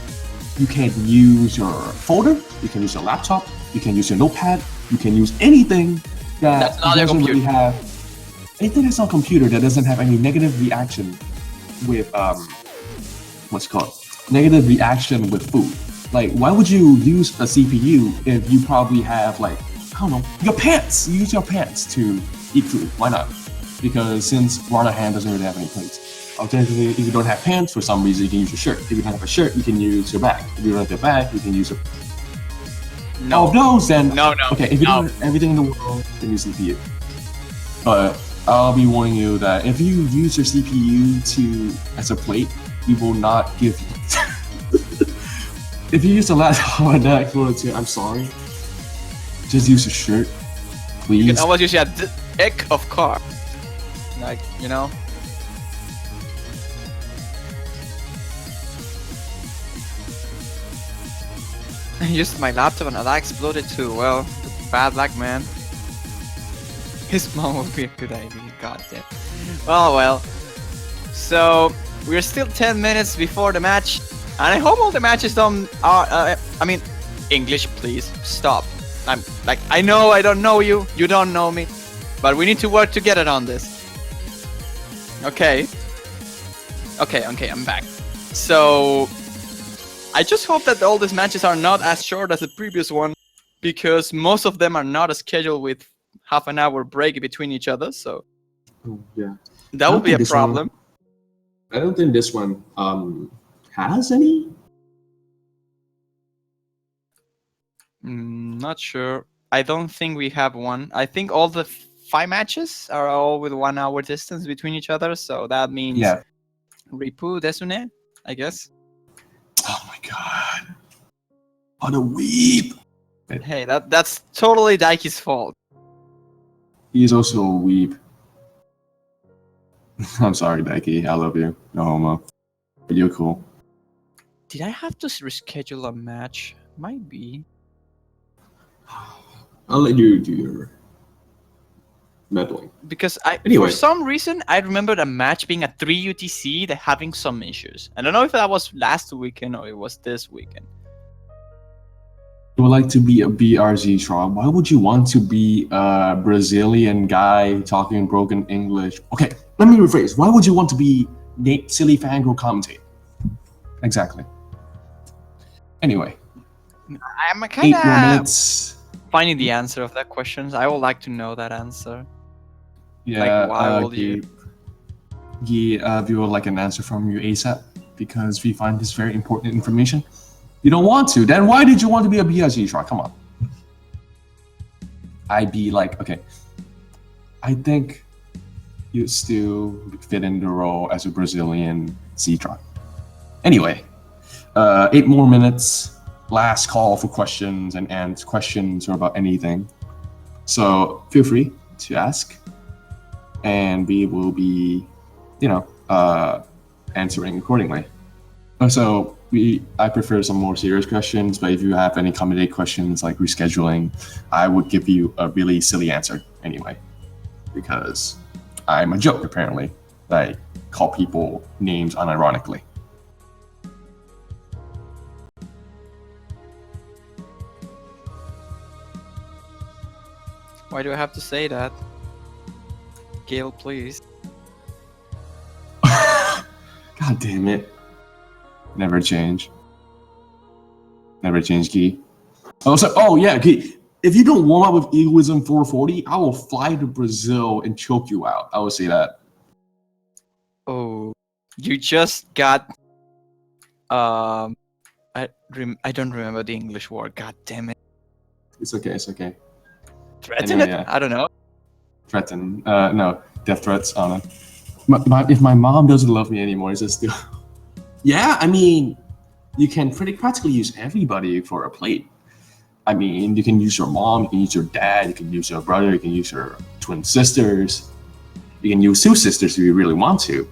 S1: You can use your folder, you can use your laptop, you can use your notepad, you can use anything that doesn't really have anything that's on a computer that doesn't have any negative reaction with negative reaction with food. Like, why would you use a CPU if you probably have, like, I don't know, your pants? You use your pants to eat food. Why not? Because since Rotterdam doesn't really have any plates. Alternatively, if you don't have pants for some reason, you can use your shirt. If you don't have a shirt, you can use your bag. If you don't have your bag, you can use your...
S2: No.
S1: Of those, then...
S2: No.
S1: Okay, if you don't have everything in the world, then use CPU. But I'll be warning you that if you use your CPU as a plate, we will not give you... If you use a laptop and that too, I'm sorry. Just use a shirt, please.
S2: You can always use your deck of cards. Like, you know. I used my laptop and that exploded too. Well, Bad luck, man. His mom would be a good idea. God damn. Well. So we're still 10 minutes before the match, and I hope all the matches don't are. I mean, English, please stop. I'm like, I know I don't know you. You don't know me, but we need to work together on this. Okay. I'm back. So I just hope that all these matches are not as short as the previous one, because most of them are not scheduled with half an hour break between each other. So
S1: Yeah.
S2: that would be a problem.
S1: I don't think this one has any.
S2: Not sure. I don't think we have one. I think all the 5 matches are all with 1 hour distance between each other. So that means Ripu Desune, I guess.
S1: Oh my god. What a weep.
S2: Hey, that's totally Daiki's fault.
S1: He's also a weep. I'm sorry, Daiki. I love you. No homo. But you're cool.
S2: Did I have to reschedule a match? Might be.
S1: I'll let you do your meddling.
S2: Because
S1: Anyway.
S2: for some reason, I remembered a match being at 3 UTC that having some issues. I don't know if that was last weekend or it was this weekend.
S1: You would like to be a BRZ trial. Why would you want to be a Brazilian guy talking broken English? Okay, let me rephrase. Why would you want to be Nate Silly Fangirl commentator? Exactly. Anyway.
S2: I'm
S1: 8
S2: kind
S1: more
S2: of
S1: minutes.
S2: finding the answer of that question. I would like to know that answer.
S1: Yeah,
S2: Like, why will you?
S1: We would like an answer from you ASAP, because we find this very important information. You don't want to, then why did you want to be a BRZ trial? Come on. I'd be like, okay, I think you still fit in the role as a Brazilian C-Tron. Anyway, 8 more minutes. Last call for questions and questions or about anything. So feel free to ask, and we will be, answering accordingly. So I prefer some more serious questions, but if you have any comedy questions like rescheduling, I would give you a really silly answer anyway, because I'm a joke apparently. I call people names unironically.
S2: Why do I have to say that? Gail, please.
S1: God damn it. Never change. Never change, Key. Oh yeah, Key. If you don't warm up with Egoism 440, I will fly to Brazil and choke you out. I will say that.
S2: Oh, you just got. I don't remember the English word. God damn it.
S1: It's okay.
S2: Threaten
S1: Anyway,
S2: it? I don't know.
S1: Threaten. No, death threats on it. If my mom doesn't love me anymore, it's just still. Yeah, I mean, you can practically use everybody for a plate. I mean, you can use your mom, you can use your dad, you can use your brother, you can use your twin sisters, you can use 2 sisters if you really want to,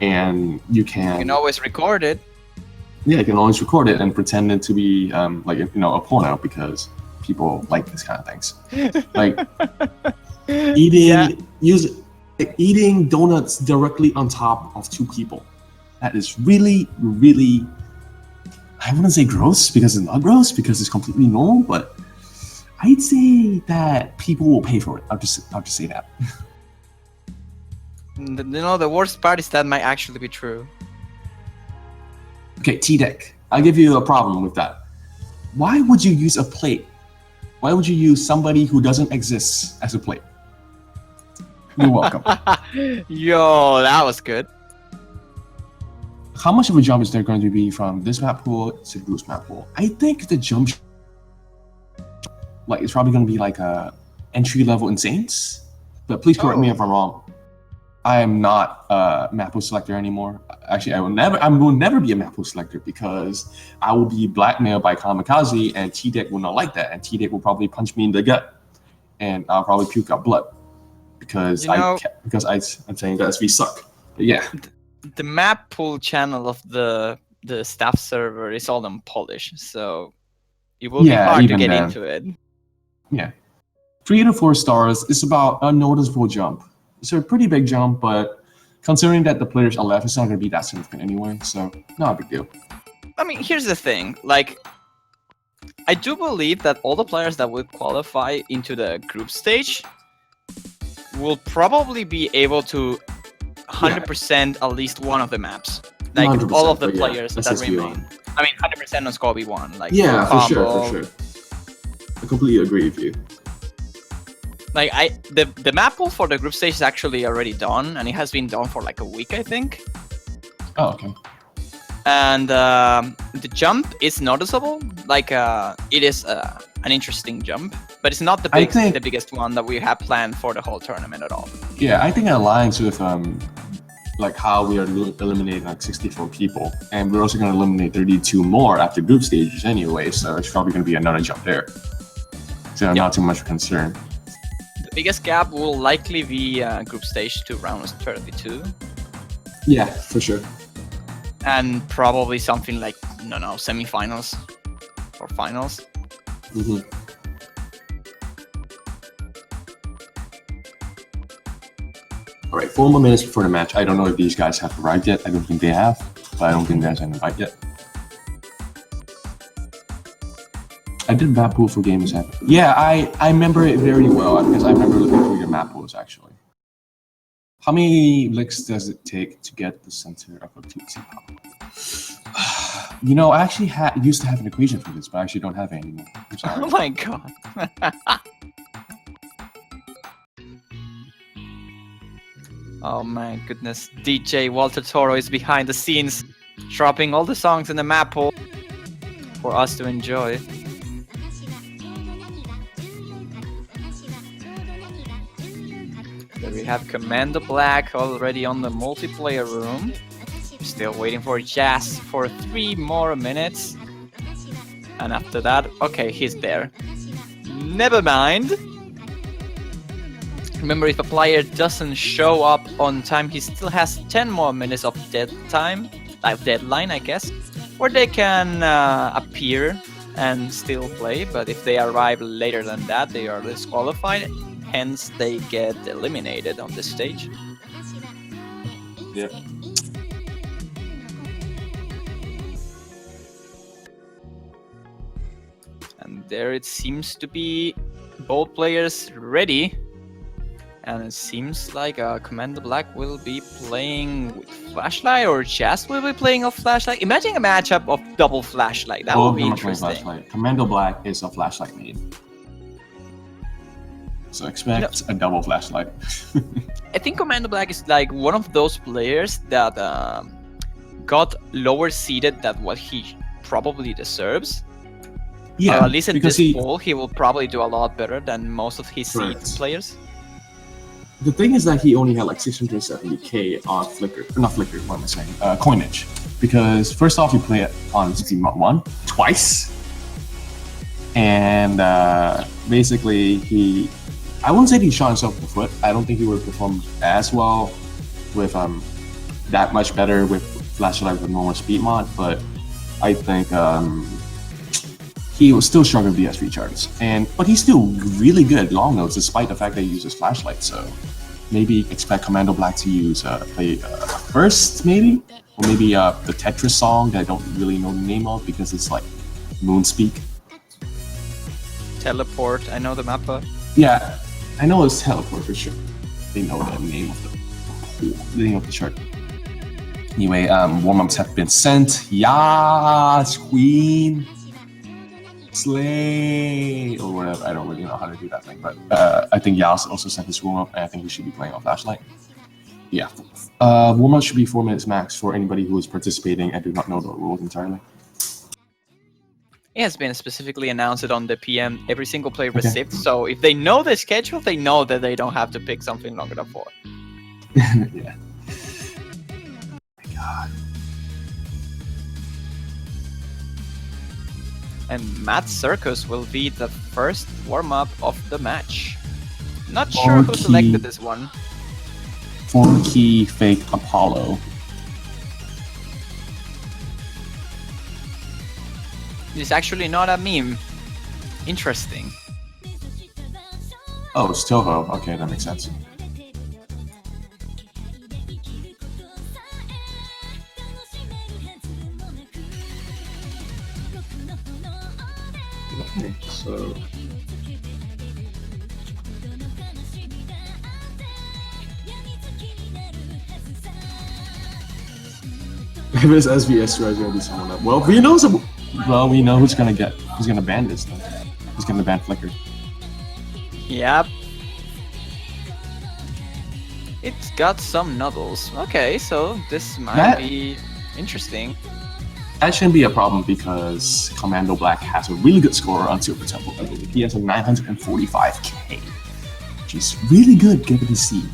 S1: and you can
S2: always record it.
S1: Yeah, you can always record it and pretend it to be a porno, because people like this kind of things, like eating donuts directly on top of 2 people. That is really, really, I wouldn't say gross, because it's not gross, because it's completely normal, but I'd say that people will pay for it. I'll just say that.
S2: The worst part is that might actually be true.
S1: Okay, T-Deck, I'll give you a problem with that. Why would you use a plate? Why would you use somebody who doesn't exist as a plate? You're welcome.
S2: Yo, that was good.
S1: How much of a jump is there going to be from this map pool to Bruce map pool? I think the jump, it's probably going to be like a entry-level Insanes. But please correct me if I'm wrong. I am not a map pool selector anymore. Actually, I will never be a map pool selector, because I will be blackmailed by Kamikaze, and T-Deck will not like that, and T-Deck will probably punch me in the gut, and I'll probably puke out blood, because I'm saying that we suck. But yeah.
S2: The map pool channel of the staff server is all in Polish, so it will be hard to get into it.
S1: Yeah, 3 to 4 stars is about a noticeable jump. It's a pretty big jump, but considering that the players are left, it's not going to be that significant anyway, so not a big deal.
S2: I mean, here's the thing. Like, I do believe that all the players that will qualify into the group stage will probably be able to 100% at least one of the maps. Like, all of the
S1: 100%,
S2: players that
S1: SSB1.
S2: remain. I mean, 100% on Scorby 1. Like,
S1: Yeah, for
S2: combo.
S1: sure. I completely agree with you.
S2: Like, the map pool for the group stage is actually already done, and it has been done for like a week, I think.
S1: Oh, okay.
S2: And the jump is noticeable. Like, it is an interesting jump, but it's not the biggest one that we have planned for the whole tournament at all.
S1: Yeah, I think it aligns with like how we are eliminating like 64 people, and we're also going to eliminate 32 more after group stages anyway, so it's probably going to be another jump there. So not too much concern.
S2: The biggest gap will likely be group stage to rounds 32.
S1: Yeah, for sure.
S2: And probably something like, no, semifinals or finals.
S1: Mm-hmm. All right, 4 more minutes before the match. I don't know if these guys have arrived yet. I don't think they have, but I don't think there's an invite yet. I did map pool for games. Yeah, I remember it very well because I remember looking through your map pools actually. How many licks does it take to get the center of a Tootsie Pop? You know, I actually used to have an equation for this, but I actually don't have it anymore. I'm sorry.
S2: Oh my god. Oh my goodness. DJ Walter Toro is behind the scenes, dropping all the songs in the map pool for us to enjoy. There we have Commander Black already on the multiplayer room. Still waiting for Jazz for 3 more minutes. And after that, okay, he's there. Never mind. Remember, if a player doesn't show up on time, he still has 10 more minutes of deadline, I guess, where they can appear and still play. But if they arrive later than that, they are disqualified. Hence, they get eliminated on the stage.
S1: Yeah.
S2: And there it seems to be both players ready. And it seems like Commander Black will be playing with Flashlight, or Jazz will be playing off Flashlight. Imagine a matchup of double Flashlight. That would be interesting.
S1: Commander Black is a Flashlight main. So expect a double Flashlight.
S2: I think Commander Black is like one of those players that got lower seeded than what he probably deserves.
S1: Yeah,
S2: at least in this pool, he will probably do a lot better than most of his seed players.
S1: The thing is that he only had like 670k on coinage. Because first off, he played it on Steam 1 twice. And basically, I wouldn't say he shot himself in the foot. I don't think he would perform as well with that much better with Flashlight with normal speed mod, but I think he was still struggling with DS recharges. But he's still really good long notes despite the fact that he uses Flashlight, so maybe expect Commando Black to use play first, maybe? Or maybe the Tetris song that I don't really know the name of because it's like Moonspeak.
S2: Teleport, I know the mapper.
S1: Yeah, I know it's Teleport for sure. They know the name of the name of the chart. Anyway, warm-ups have been sent. Yas, Queen, Slay, or whatever. I don't really know how to do that thing, but I think Yas also sent his warm-up, and I think he should be playing on Flashlight. Yeah. Warm-up should be 4 minutes max for anybody who is participating and do not know the rules entirely.
S2: It has been specifically announced on the PM every single player received, so if they know the schedule, they know that they don't have to pick something longer than 4.
S1: Yeah. Oh my God.
S2: And Matt Circus will be the first warm-up of the match. Not sure who selected this one.
S1: 4-key fake Apollo.
S2: It's actually not a meme. Interesting.
S1: Oh, it's Toho. Okay, that makes sense. Okay, so if it's SVS2, it's gonna be someone else. Well, we know who's gonna ban this though. Who's gonna ban Flicker?
S2: Yep. It's got some noodles. Okay, so this might be interesting.
S1: That shouldn't be a problem because Commando Black has a really good score on Super Temple. He has a 945k, which is really good given the seed.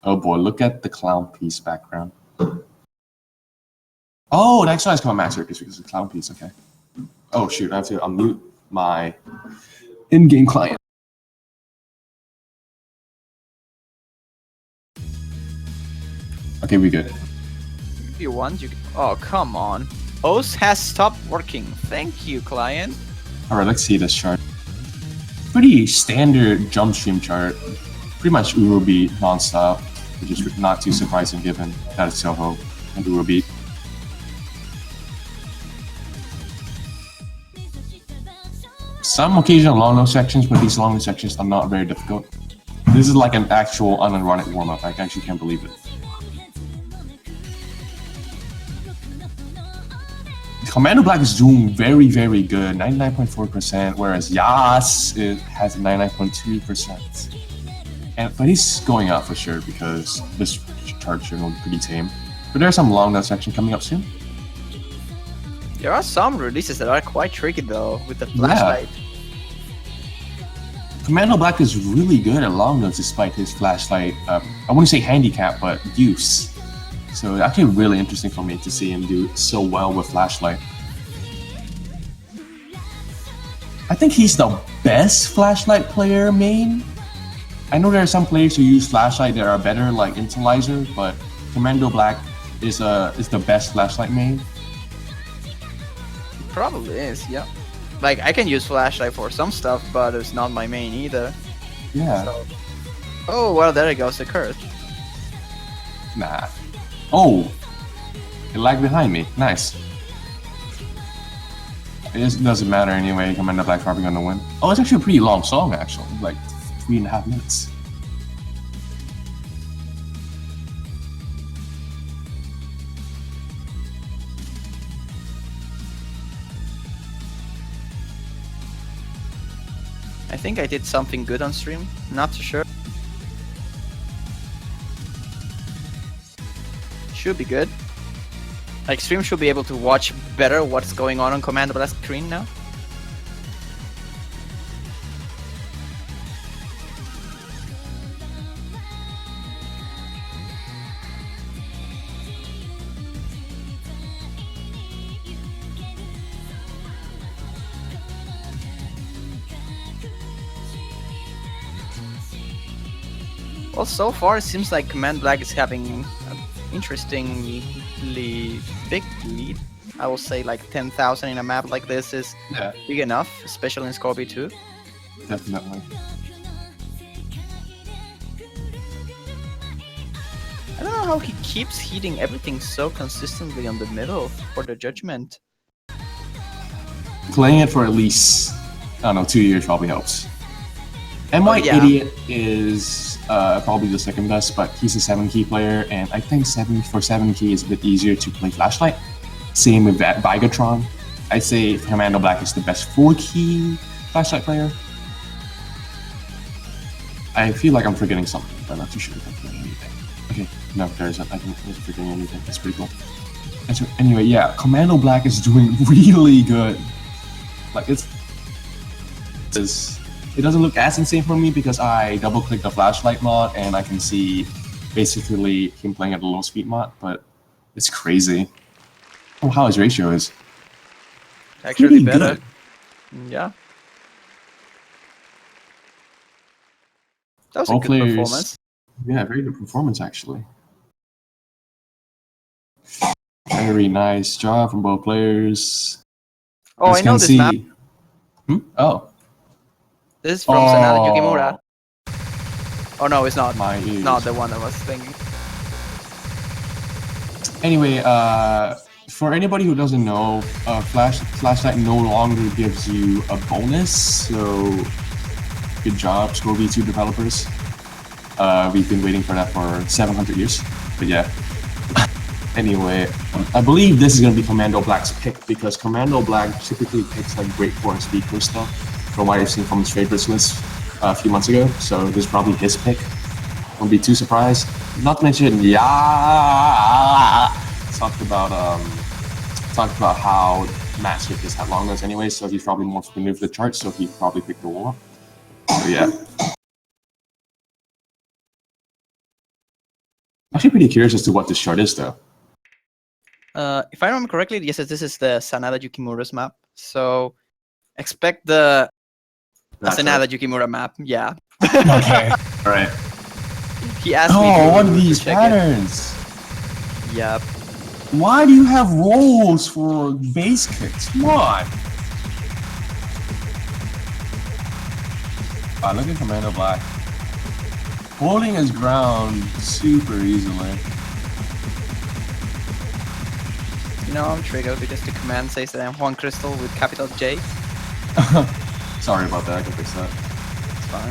S1: Oh boy, look at the clown piece background. Oh, that's why it's called Master because it's a clown piece. Okay. Oh shoot, I have to unmute my in-game client. Okay, we good.
S2: If you want, you can... Oh, come on. OS has stopped working. Thank you, client.
S1: Alright, let's see this chart. Pretty standard jump stream chart. Pretty much Urubi non-stop, which is not too surprising given that it's Soho and Urubi. Some occasional long nose sections, but these long nose sections are not very difficult. This is like an actual unironic warm-up. I actually can't believe it. Commando Black is doing very, very good, 99.4%, whereas Yas has 99.2%. But he's going up for sure because this chart should be pretty tame. But there's some long nose section coming up soon.
S2: There are some releases that are quite tricky though, with the flashlight.
S1: Yeah. Commando Black is really good at long notes despite his flashlight, I wouldn't say handicap, but use. So it's actually really interesting for me to see him do so well with flashlight. I think he's the best flashlight player main. I know there are some players who use flashlight that are better, like Intelizer, but Commando Black is the best flashlight main.
S2: Probably is, yeah. Like, I can use flashlight for some stuff, but it's not my main either.
S1: Yeah.
S2: So... Oh, well, there it goes, the curse.
S1: Nah. Oh! It lagged behind me. Nice. It doesn't matter anyway, Commando Black probably gonna win. Oh, it's actually a pretty long song, actually. Like 3.5 minutes.
S2: I think I did something good on stream, not too sure. Should be good. Like, stream should be able to watch better what's going on Commando Black screen now. Well, so far it seems like Command Black is having an interestingly big lead. I will say like 10,000 in a map like this is big enough, especially in Scorpio 2.
S1: Definitely.
S2: I don't know how he keeps hitting everything so consistently on the middle for the judgment.
S1: Playing it for at least, I don't know, 2 years probably helps. My Idiot is probably the second best, but he's a 7-key player, and I think 7-key is a bit easier to play flashlight. Same with Vigatron. I'd say Commando Black is the best 4-key flashlight player. I feel like I'm forgetting something, but I'm not too sure if I'm forgetting anything. Okay, no, there isn't. I wasn't forgetting anything. That's pretty cool. And so, anyway, yeah, Commando Black is doing really good. Like, it doesn't look as insane for me because I double-click the flashlight mod and I can see basically him playing at a low speed mod, but it's crazy. Oh, how his ratio is.
S2: Actually better. Good. Yeah. That was a good performance.
S1: Yeah, very good performance actually. Very nice job from both players.
S2: Oh, I know this map.
S1: Oh.
S2: This is from Sanada Yukimura. Oh no, it's not.
S1: My ears.
S2: Not the one I was thinking.
S1: Anyway, for anybody who doesn't know, Flashlight no longer gives you a bonus, so good job, ScoreV2 developers. We've been waiting for that for 700 years, but yeah. Anyway, I believe this is going to be Commando Black's pick, because Commando Black typically picks like Great Core and Speed Core stuff, from what I've seen from his favorites list a few months ago, so this is probably his pick. Won't be too surprised. Not to mention, talked about how Massive is had long nose anyway, so he's probably more familiar with the chart, so he probably picked the warm-up. So yeah. Actually pretty curious as to what this chart is though.
S2: If I remember correctly, yes, this is the Sanada Yukimura's map. So expect the Sanada Yukimura map. Yeah.
S1: Okay. All right.
S2: He asked me.
S1: Oh, what are these patterns?
S2: Yep.
S1: Why do you have rolls for base kicks? Come on. Wow, look at Commando Black. Holding his ground super easily.
S2: You know, I'm triggered because the command says that I'm Juan Crystal with capital J.
S1: Sorry about that, I can fix that.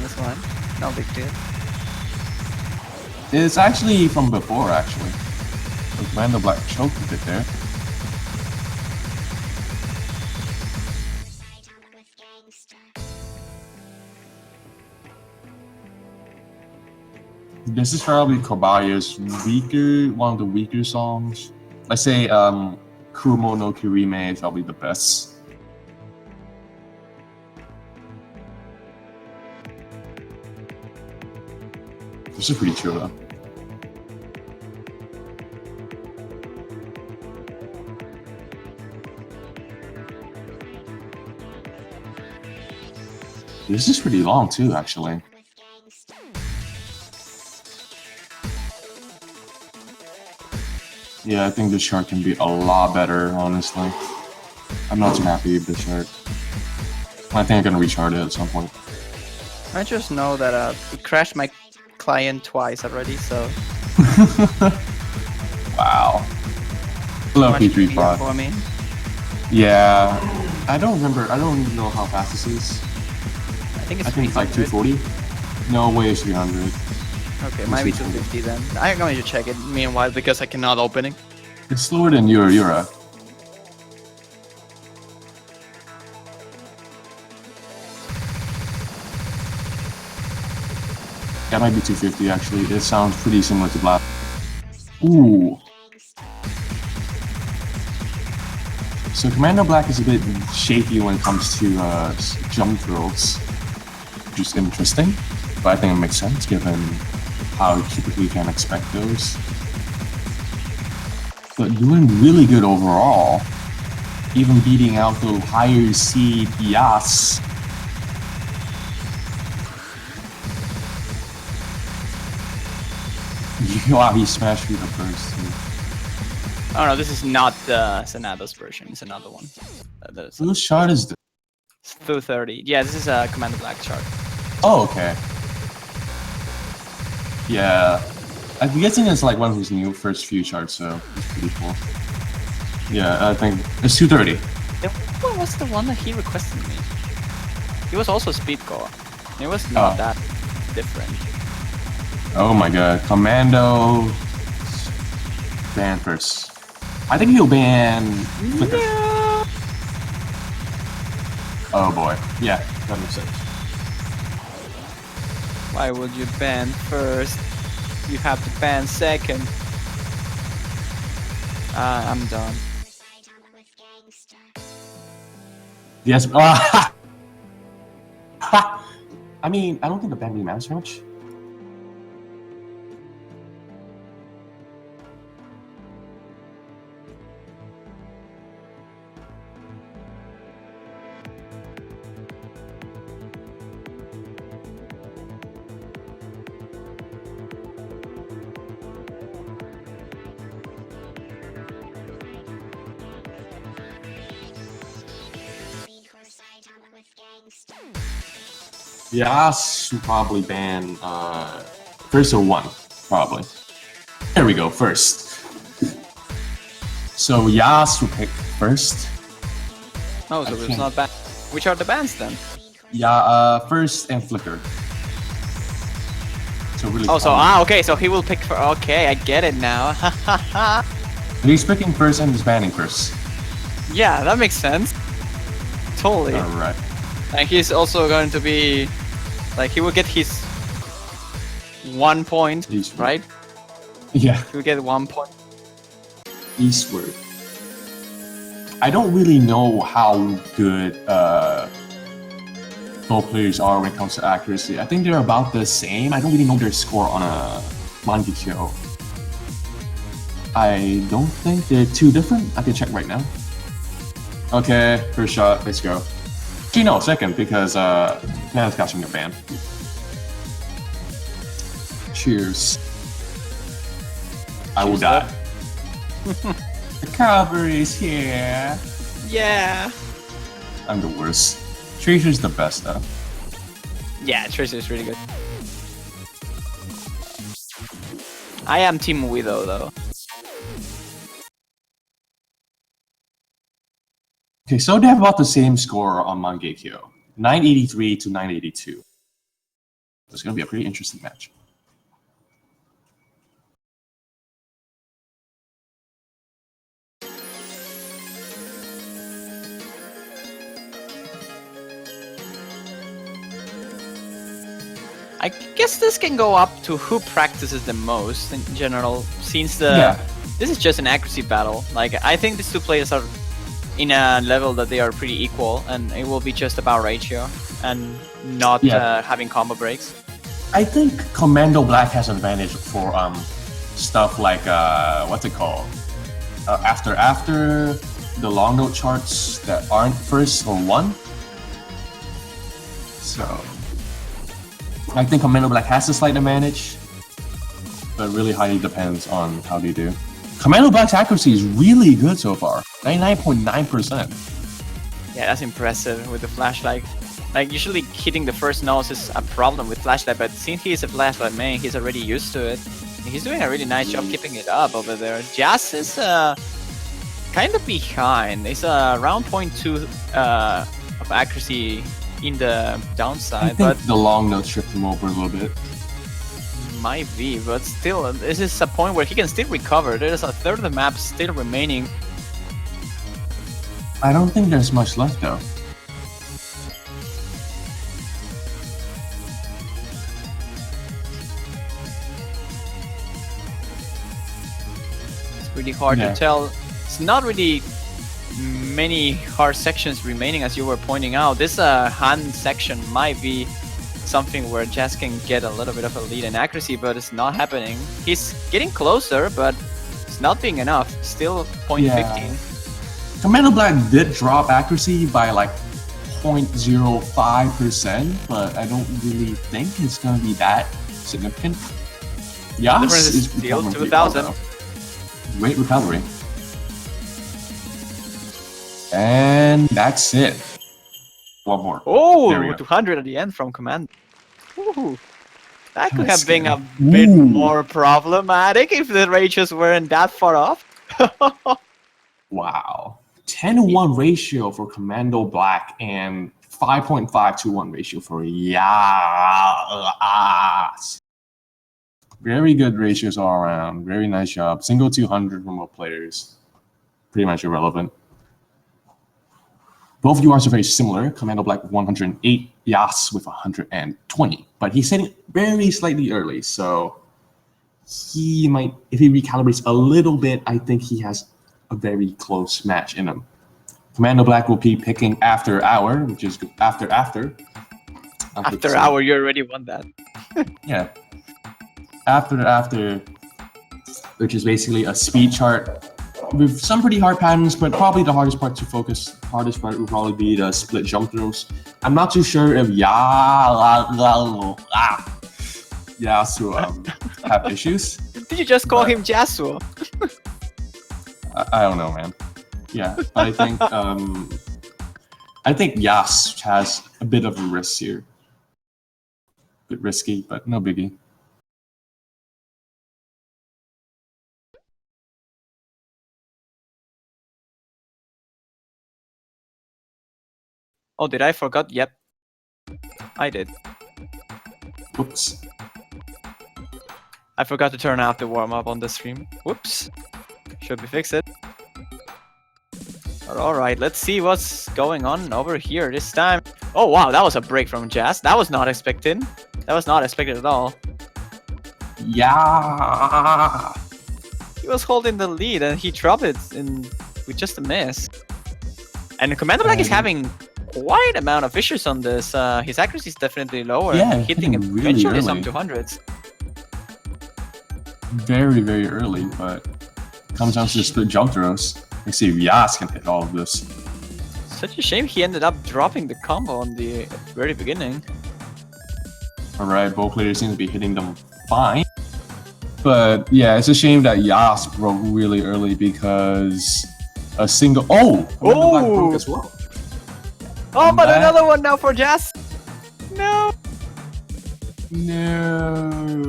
S2: It's fine. No big deal.
S1: It's actually from before, actually. So Commando Black choked a bit there. This is probably Kobaya's one of the weaker songs. I say Kumo no Kirime is probably the best. This is pretty chill though. This is pretty long too, actually. Yeah, I think this chart can be a lot better, honestly. I'm not too happy with this chart. I think I'm gonna rechart it at some point.
S2: I just know that it crashed my client twice already, so.
S1: Wow. Hello, P3 Pod.
S2: For me.
S1: Yeah, I don't know how fast this is.
S2: I think
S1: it's like 240. No way, it's 300.
S2: Okay, might be 250 then. I'm going to check it meanwhile because I cannot open it.
S1: It's slower than Yura. That might be 250 actually. It sounds pretty similar to Blast. Ooh. So Commando Black is a bit shaky when it comes to jump throws, which is interesting, but I think it makes sense given how you typically can expect those. But doing really good overall, even beating out the higher seed Yas. Wow, he smashed through the first two.
S2: Oh no, this is not the Sanada's version, it's another one.
S1: Whose chart is this?
S2: 230. Yeah, this is a Commando Black chart.
S1: Oh, okay. Yeah. I'm guessing it's like one of his new first few charts, so it's pretty cool. Yeah, I think it's 230.
S2: What was the one that he requested me? It was also Speedcore. It was not that different.
S1: Oh my god, Commando ban first. I think he'll ban Flicker.
S2: No.
S1: Oh boy. Yeah, that makes sense.
S2: Why would you ban first? You have to ban second. I'm done.
S1: Yes. I mean, I don't think the ban really matters much. Yas will probably ban first or one, probably. There we go, first. So Yas will pick first.
S2: Oh, so it's not bad. Which are the bans then?
S1: Yeah, first and flicker. So really.
S2: Oh, so okay, so he will pick for. Okay, I get it now.
S1: He's picking first and he's banning first.
S2: Yeah, that makes sense. Totally.
S1: All right.
S2: And he's also going to be, like, he will get his 1 point, right?
S1: Yeah.
S2: He will get 1 point.
S1: Eastward. I don't really know how good both players are when it comes to accuracy. I think they're about the same. I don't really know their score on a Mangekyo. I don't think they're too different. I can check right now. Okay, first shot, let's go. Actually, no, second, because Nana's catching a ban. Cheers. I will die. The cavalry is here.
S2: Yeah.
S1: I'm the worst. Tracer's the best though.
S2: Yeah, Tracer is really good. I am Team Widow though.
S1: Okay, so they have about the same score on Mangekyo. 983 to 982. It's gonna be a pretty interesting match.
S2: I guess this can go up to who practices the most in general, since this is just an accuracy battle. Like, I think these two players are in a level that they are pretty equal, and it will be just about ratio and not having combo breaks.
S1: I think Commando Black has an advantage for stuff like what's it called? After the long note charts that aren't first or one. So I think Commando Black has a slight advantage, but really highly depends on how they do. Commando Black's accuracy is really good so far, 99.9%.
S2: Yeah, that's impressive with the flashlight. Like, usually hitting the first nose is a problem with flashlight, but since he's a flashlight main, he's already used to it. He's doing a really nice job keeping it up over there. Jazz is kind of behind. It's around 0.2 of accuracy in the downside, but
S1: the long note tripped him over a little bit.
S2: Might be, but still, this is a point where he can still recover. There's a third of the map still remaining.
S1: I don't think there's much left though.
S2: It's really hard to tell. It's not really many hard sections remaining, as you were pointing out. This hand section might be something where Jazz can get a little bit of a lead in accuracy, but it's not happening. He's getting closer, but it's not being enough. Still 0.15.
S1: Commando Black did drop accuracy by like 0.05%, but I don't really think it's gonna be that significant. Yeah,
S2: the difference is still 2,000.
S1: Great recovery. And that's it. One more.
S2: Oh, 200 at the end from Command. Ooh, that could have been a bit more problematic if the ratios weren't that far off.
S1: Wow. 10-1 ratio for Commando Black and 5.5 to 1 ratio for Yas. Very good ratios all around. Very nice job. Single 200 from both players. Pretty much irrelevant. Both URs are very similar. Commando Black with 108, Yas with 120. But he's hitting very slightly early, so he might, if he recalibrates a little bit, I think he has a very close match in him. Commando Black will be picking After Hour, which is after.
S2: After Hour, you already won that.
S1: Yeah. After, which is basically a speed chart with some pretty hard patterns, but probably the hardest part part will probably be the split jump throws. I'm not too sure if Yasuo have issues.
S2: Did you just call him Yasuo?
S1: I don't know, man. Yeah, but I think Yas has a bit of a risk here. bit risky, but no biggie.
S2: Oh, did I forgot? Yep. I did.
S1: Oops.
S2: I forgot to turn off the warm-up on the stream. Whoops. Should be fixed. Alright, let's see what's going on over here this time. Oh wow, that was a break from Jazz. That was not expected. That was not expected at all.
S1: Yeah.
S2: He was holding the lead and he dropped it with just a miss. And Commander Black is having quite amount of issues on this. His accuracy is definitely lower.
S1: Yeah,
S2: hitting
S1: hitting really
S2: eventually
S1: early.
S2: some 200s.
S1: Very, very early, but comes down to the split jump throws. Let's see if Yas can hit all of this.
S2: Such a shame he ended up dropping the combo on the very beginning.
S1: Alright, both players seem to be hitting them fine. But yeah, it's a shame that Yas broke really early because a single... Oh! Commander Black broke as well.
S2: Oh, but
S1: That-
S2: another one now for Jazz. No.
S1: No.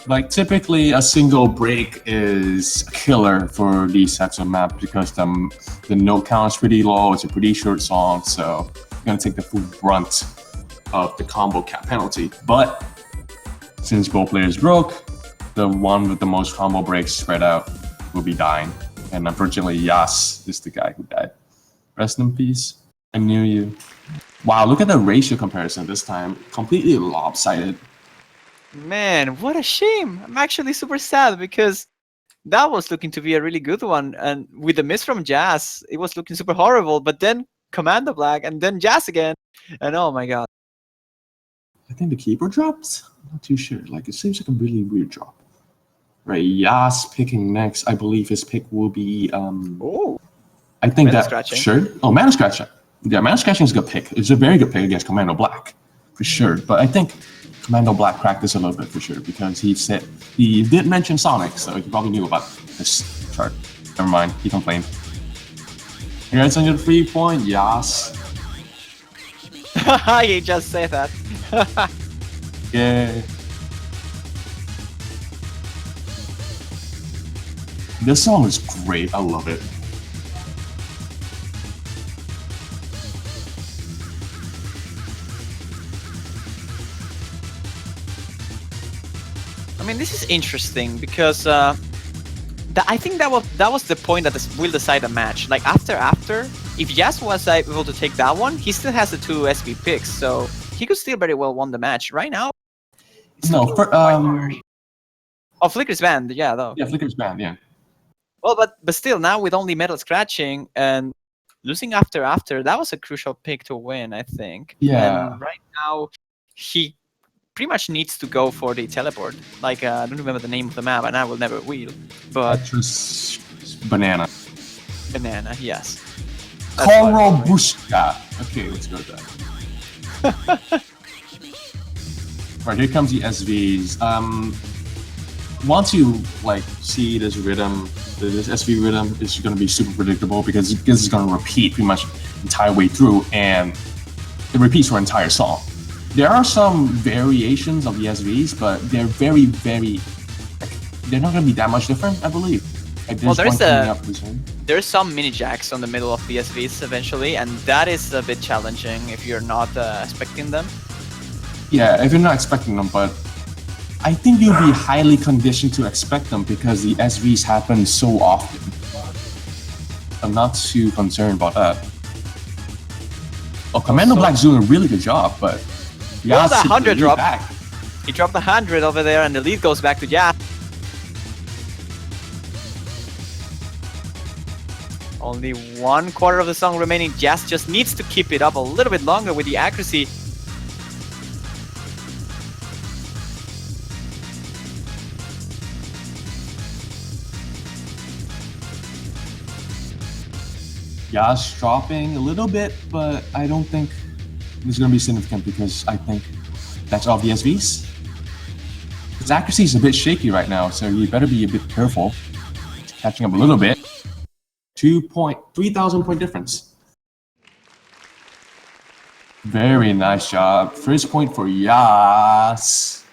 S1: Like typically a single break is a killer for these types of maps because the note count is pretty low, it's a pretty short song, so you're gonna take the full brunt of the combo cap penalty. But since both players broke, the one with the most combo breaks spread out will be dying. And unfortunately, Yas is the guy who died. Rest in peace. I knew you. Wow, look at the ratio comparison this time. Completely lopsided.
S2: Man, what a shame. I'm actually super sad because that was looking to be a really good one. And with the miss from Jazz, it was looking super horrible. But then Commander Black and then Jazz again. And oh my god.
S1: I think the keyboard drops? I'm not too sure. Like, it seems like a really weird drop. Right, Yas picking next. I believe his pick will be,
S2: Oh.
S1: I think
S2: Mana
S1: that...
S2: Scratching.
S1: Sure. Oh, Mana Scratching. Yeah, Mana Scratching is a good pick. It's a very good pick against Commando Black, for sure. But I think Commando Black practiced a little bit for sure because he did mention Sonic, so he probably knew about this chart. Never mind, he complained. You guys on your 3-point? Yas.
S2: You just say that.
S1: Yeah. This song is great. I love it.
S2: I mean, this is interesting because I think that was the point that will decide the match. Like after, if Jazz was able to take that one, he still has the 2 SB picks, so he could still very well won the match. Right now, it's
S1: No,
S2: looking
S1: for,
S2: quite hard. Oh, Flicker's banned, yeah, though.
S1: Yeah, Flicker's banned, yeah.
S2: Well, but still, now with only Metal Scratching and losing after, that was a crucial pick to win, I think.
S1: Yeah.
S2: And right now, he pretty much needs to go for the teleport. Like, I don't remember the name of the map, and I will never will. But
S1: Tetris Banana.
S2: Banana, yes. That's what I'm going.
S1: Korobushka. Okay, let's go with that. Right, here comes the SVs. Once you like see this rhythm, this SV rhythm is going to be super predictable because this is going to repeat pretty much the entire way through, and it repeats for an entire song. There are some variations of the SVs, but they're very, very. They're not going to be that much different, I believe. Like,
S2: Well,
S1: one coming up pretty soon.
S2: there's some mini jacks on the middle of the SVs eventually, and that is a bit challenging if you're not expecting them.
S1: Yeah, if you're not expecting them, but I think you'll be highly conditioned to expect them because the SVs happen so often. I'm not too concerned about that. Oh, Commando Black's doing a really good job, but
S2: Well,
S1: Yas
S2: the
S1: hit
S2: 100
S1: lead
S2: drop.
S1: back.
S2: He dropped the 100 over there, and the lead goes back to Jazz. Only 1/4 of the song remaining. Jazz just needs to keep it up a little bit longer with the accuracy.
S1: Yas dropping a little bit, but I don't think it's going to be significant because I think that's all the SVs. His accuracy is a bit shaky right now, so you better be a bit careful. It's catching up a little bit. 3,000 point difference. Very nice job. First point for Yas.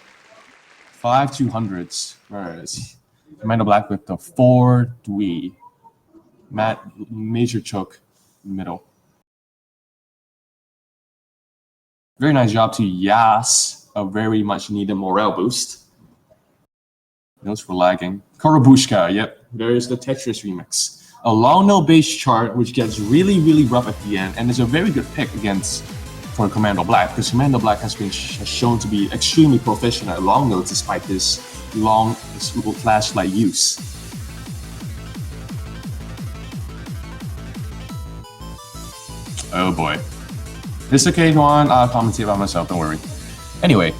S1: 5 200s. Whereas Amanda Black with the 4-3. Matt, major choke, middle. Very nice job to Yas. A very much needed morale boost. Notes were lagging. Korobushka, yep. There's the Tetris remix. A long note bass chart, which gets really, really rough at the end, and is a very good pick for Commando Black, because Commando Black has been shown to be extremely proficient at long notes despite his long flashlight use. Oh boy. It's okay, Juan. I'll commentate by myself, don't worry. Anyway,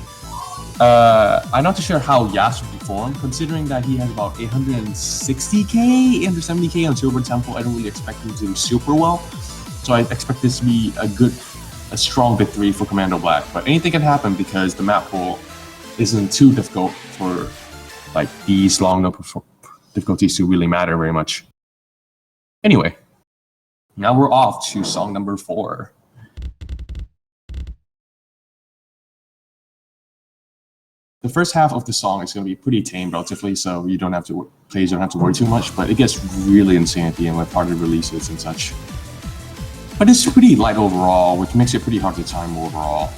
S1: I'm not too sure how Yas will perform, considering that he has about 860k, 870k on Silver Temple. I don't really expect him to do super well. So I expect this to be a strong victory for Commando Black. But anything can happen because the map pool isn't too difficult for like these long note difficulties to really matter very much. Anyway, now we're off to song number 4. The first half of the song is going to be pretty tame relatively, so players don't have to worry too much, but it gets really insane at the end with harder releases and such. But it's pretty light overall, which makes it pretty hard to time overall.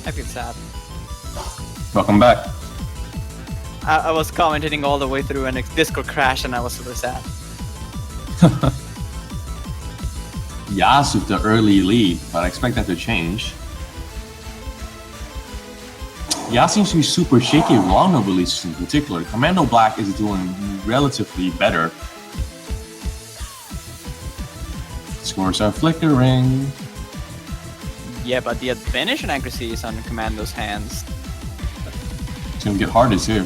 S2: I feel sad.
S1: Welcome back.
S2: I was commentating all the way through and Discord crashed and I was super sad.
S1: Yas with the early lead, but I expect that to change. Yas seems to be super shaky with long note releases in particular. Commando Black is doing relatively better. Scores are flickering.
S2: Yeah, but the advantage and accuracy is on Commando's hands.
S1: It's gonna get harder too.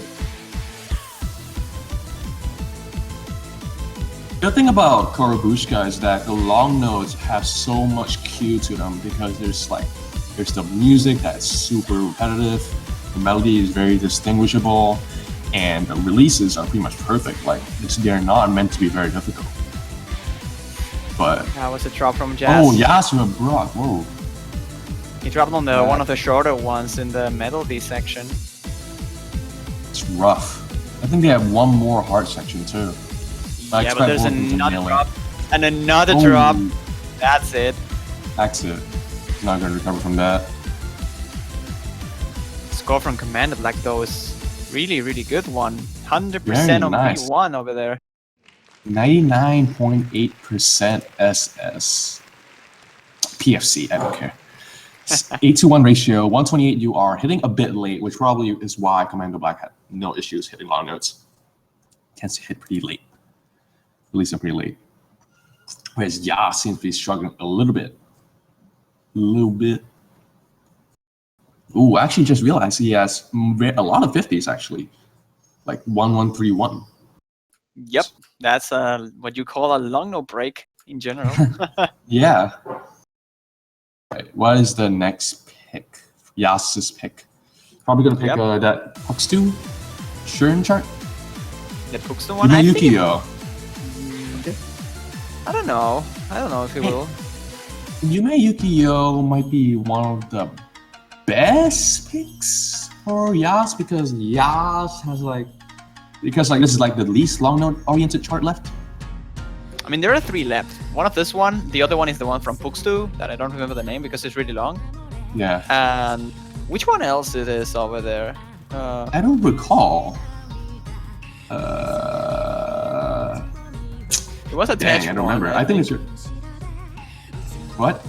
S1: The thing about Korobushka is that the long notes have so much cue to them because there's the music that's super repetitive, the melody is very distinguishable, and the releases are pretty much perfect. Like they're not meant to be very difficult. But
S2: that was a drop from Jazz.
S1: Oh, Yasuo Brock, whoa.
S2: He dropped on the one of the shorter ones in the melody section.
S1: It's rough. I think they have one more hard section too.
S2: Yeah, but there's another drop and another drop. That's it.
S1: That's it. Not going to recover from that.
S2: Score from Commando Black though is really, really good one. 100% on
S1: nice.
S2: P1 over there.
S1: 99.8% SS. PFC, I don't care. 8-to-1 ratio, 128 UR, hitting a bit late, which probably is why Commando Black had no issues hitting long notes. Tends to hit pretty late. At least pretty late. Whereas Yas seems to be struggling a little bit. Ooh, I actually just realized he has a lot of 50s actually. Like 1131.
S2: Yep, that's what you call a long note break in general.
S1: Yeah. Right, what is the next pick? Yas's pick. Probably gonna pick that SOFT2 Shurn chart.
S2: The Puxton one.
S1: Yukio.
S2: I don't know if he will.
S1: Yume Yukio might be one of the best picks for Yas because Yas has this is like the least long note oriented chart left.
S2: I mean, there are 3 left. One of this one, the other one is the one from SOFT2 that I don't remember the name because it's really long.
S1: Yeah.
S2: And which one else it is over there?
S1: I don't recall.
S2: It was a
S1: Dang, I don't remember. I think it's your. What?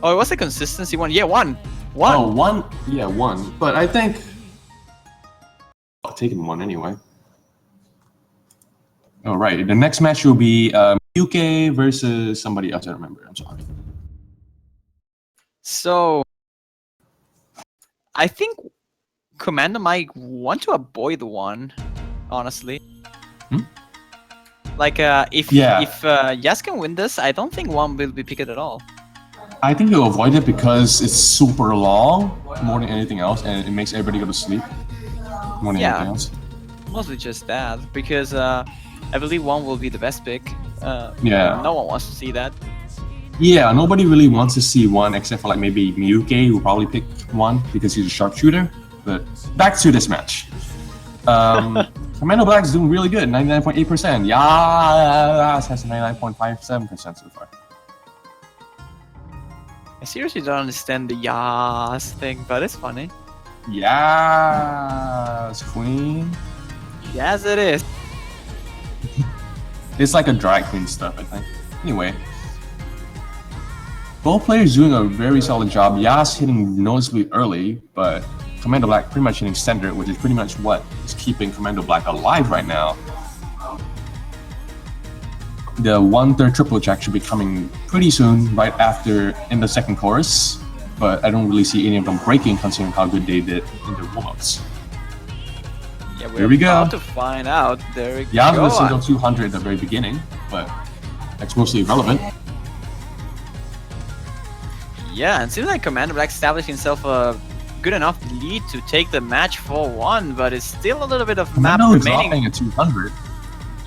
S2: Oh, it was a consistency one. Yeah, one.
S1: Oh, one. Yeah, one. But I think I'll take one anyway. All right. The next match will be UK versus somebody else. I don't remember. I'm sorry.
S2: So I think Commander might want to avoid one, honestly. Like if Yas can win this, I don't think one will be picked at all.
S1: I think you'll avoid it because it's super long, more than anything else, and it makes everybody go to sleep more than anything else.
S2: Mostly just that, because I believe one will be the best pick.
S1: Yeah.
S2: No one wants to see that.
S1: Yeah, nobody really wants to see one except for like maybe Miyuki, who probably pick one because he's a sharpshooter. But back to this match. Commando Black is doing really good, 99.8%. Yas has 99.57% so far.
S2: I seriously don't understand the yas thing, but it's funny.
S1: Yas, queen.
S2: Yes, it is.
S1: It's like a drag queen stuff, I think. Anyway. Both players doing a very solid job. Yas hitting noticeably early, but Commando Black pretty much hitting center, which is pretty much what is keeping Commando Black alive right now. The 1/3 triple check should be coming pretty soon, right after in the second chorus, but I don't really see any of them breaking considering how good they did in their warm-ups.
S2: Yeah,
S1: Here we go.
S2: about to find out. There we
S1: Yas
S2: go.
S1: was single 200 at the very beginning, but that's mostly irrelevant.
S2: Yeah, and it seems like Commander Black established himself a good enough lead to take the match 4-1, but it's still a little bit of map
S1: Commando
S2: remaining.
S1: dropping at 200.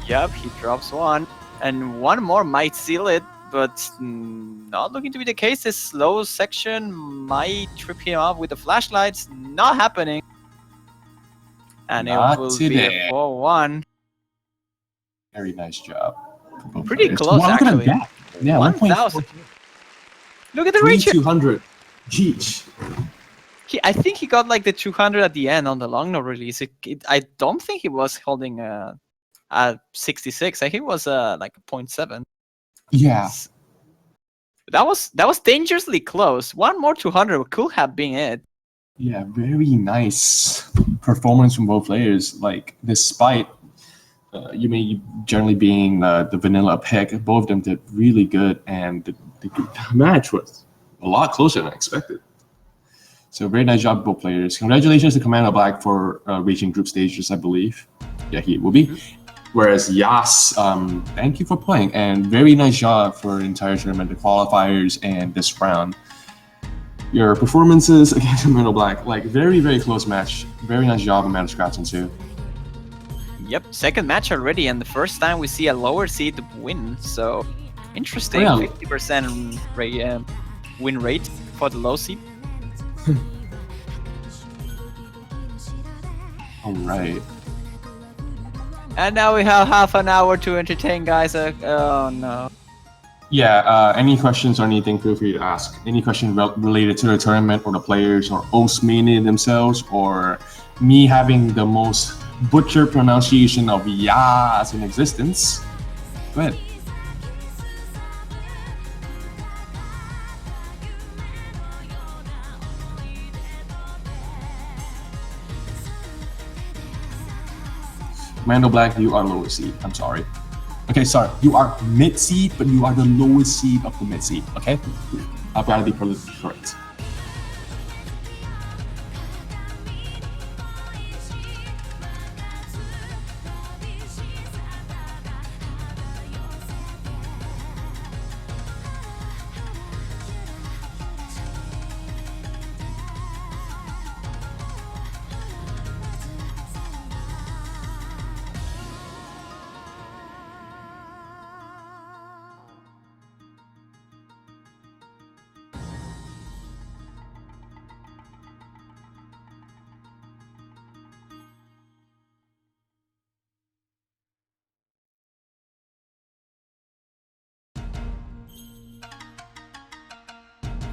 S2: Yep, he drops one, and one more might seal it, but not looking to be the case. This slow section might trip him up with the flashlights. Not happening. And
S1: Not
S2: it will
S1: today.
S2: be a 4-1.
S1: Very nice job.
S2: Pretty close,
S1: Wow, look at
S2: actually.
S1: that gap. Yeah,
S2: 1,000. Look at the ratio.
S1: 200. Jeez.
S2: I think he got like the 200 at the end on the long no release. I don't think he was holding a 66. I think it was like a 0.7.
S1: Yeah.
S2: That was dangerously close. One more 200 could have been it.
S1: Yeah, very nice performance from both players. Like, despite you may generally being the vanilla pick, both of them did really good, and the match was a lot closer than I expected. So very nice job, both players. Congratulations to Commando Black for reaching group stages, I believe. Yeah, he will be. Whereas Yas, thank you for playing, and very nice job for the entire tournament, the qualifiers, and this round. Your performances against Commando Black, like very, very close match. Very nice job, Amanda Scratton too.
S2: Yep, second match already, and the first time we see a lower seed win. So interesting,
S1: Yeah.
S2: 50% win rate for the low seed.
S1: All right.
S2: And now we have half an hour to entertain, guys. Oh no.
S1: Yeah, any questions or anything, feel free to ask. Any question related to the tournament or the players or OS mainly themselves or me having the most butcher pronunciation of Yas in existence. Go ahead. Mando Black, you are lower seed. I'm sorry. Okay, sorry. You are mid seed, but you are the lowest seed of the mid seed. Okay, I'll try to be politically correct.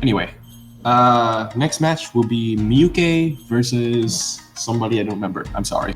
S1: Anyway, next match will be Miyuki versus somebody I don't remember. I'm sorry.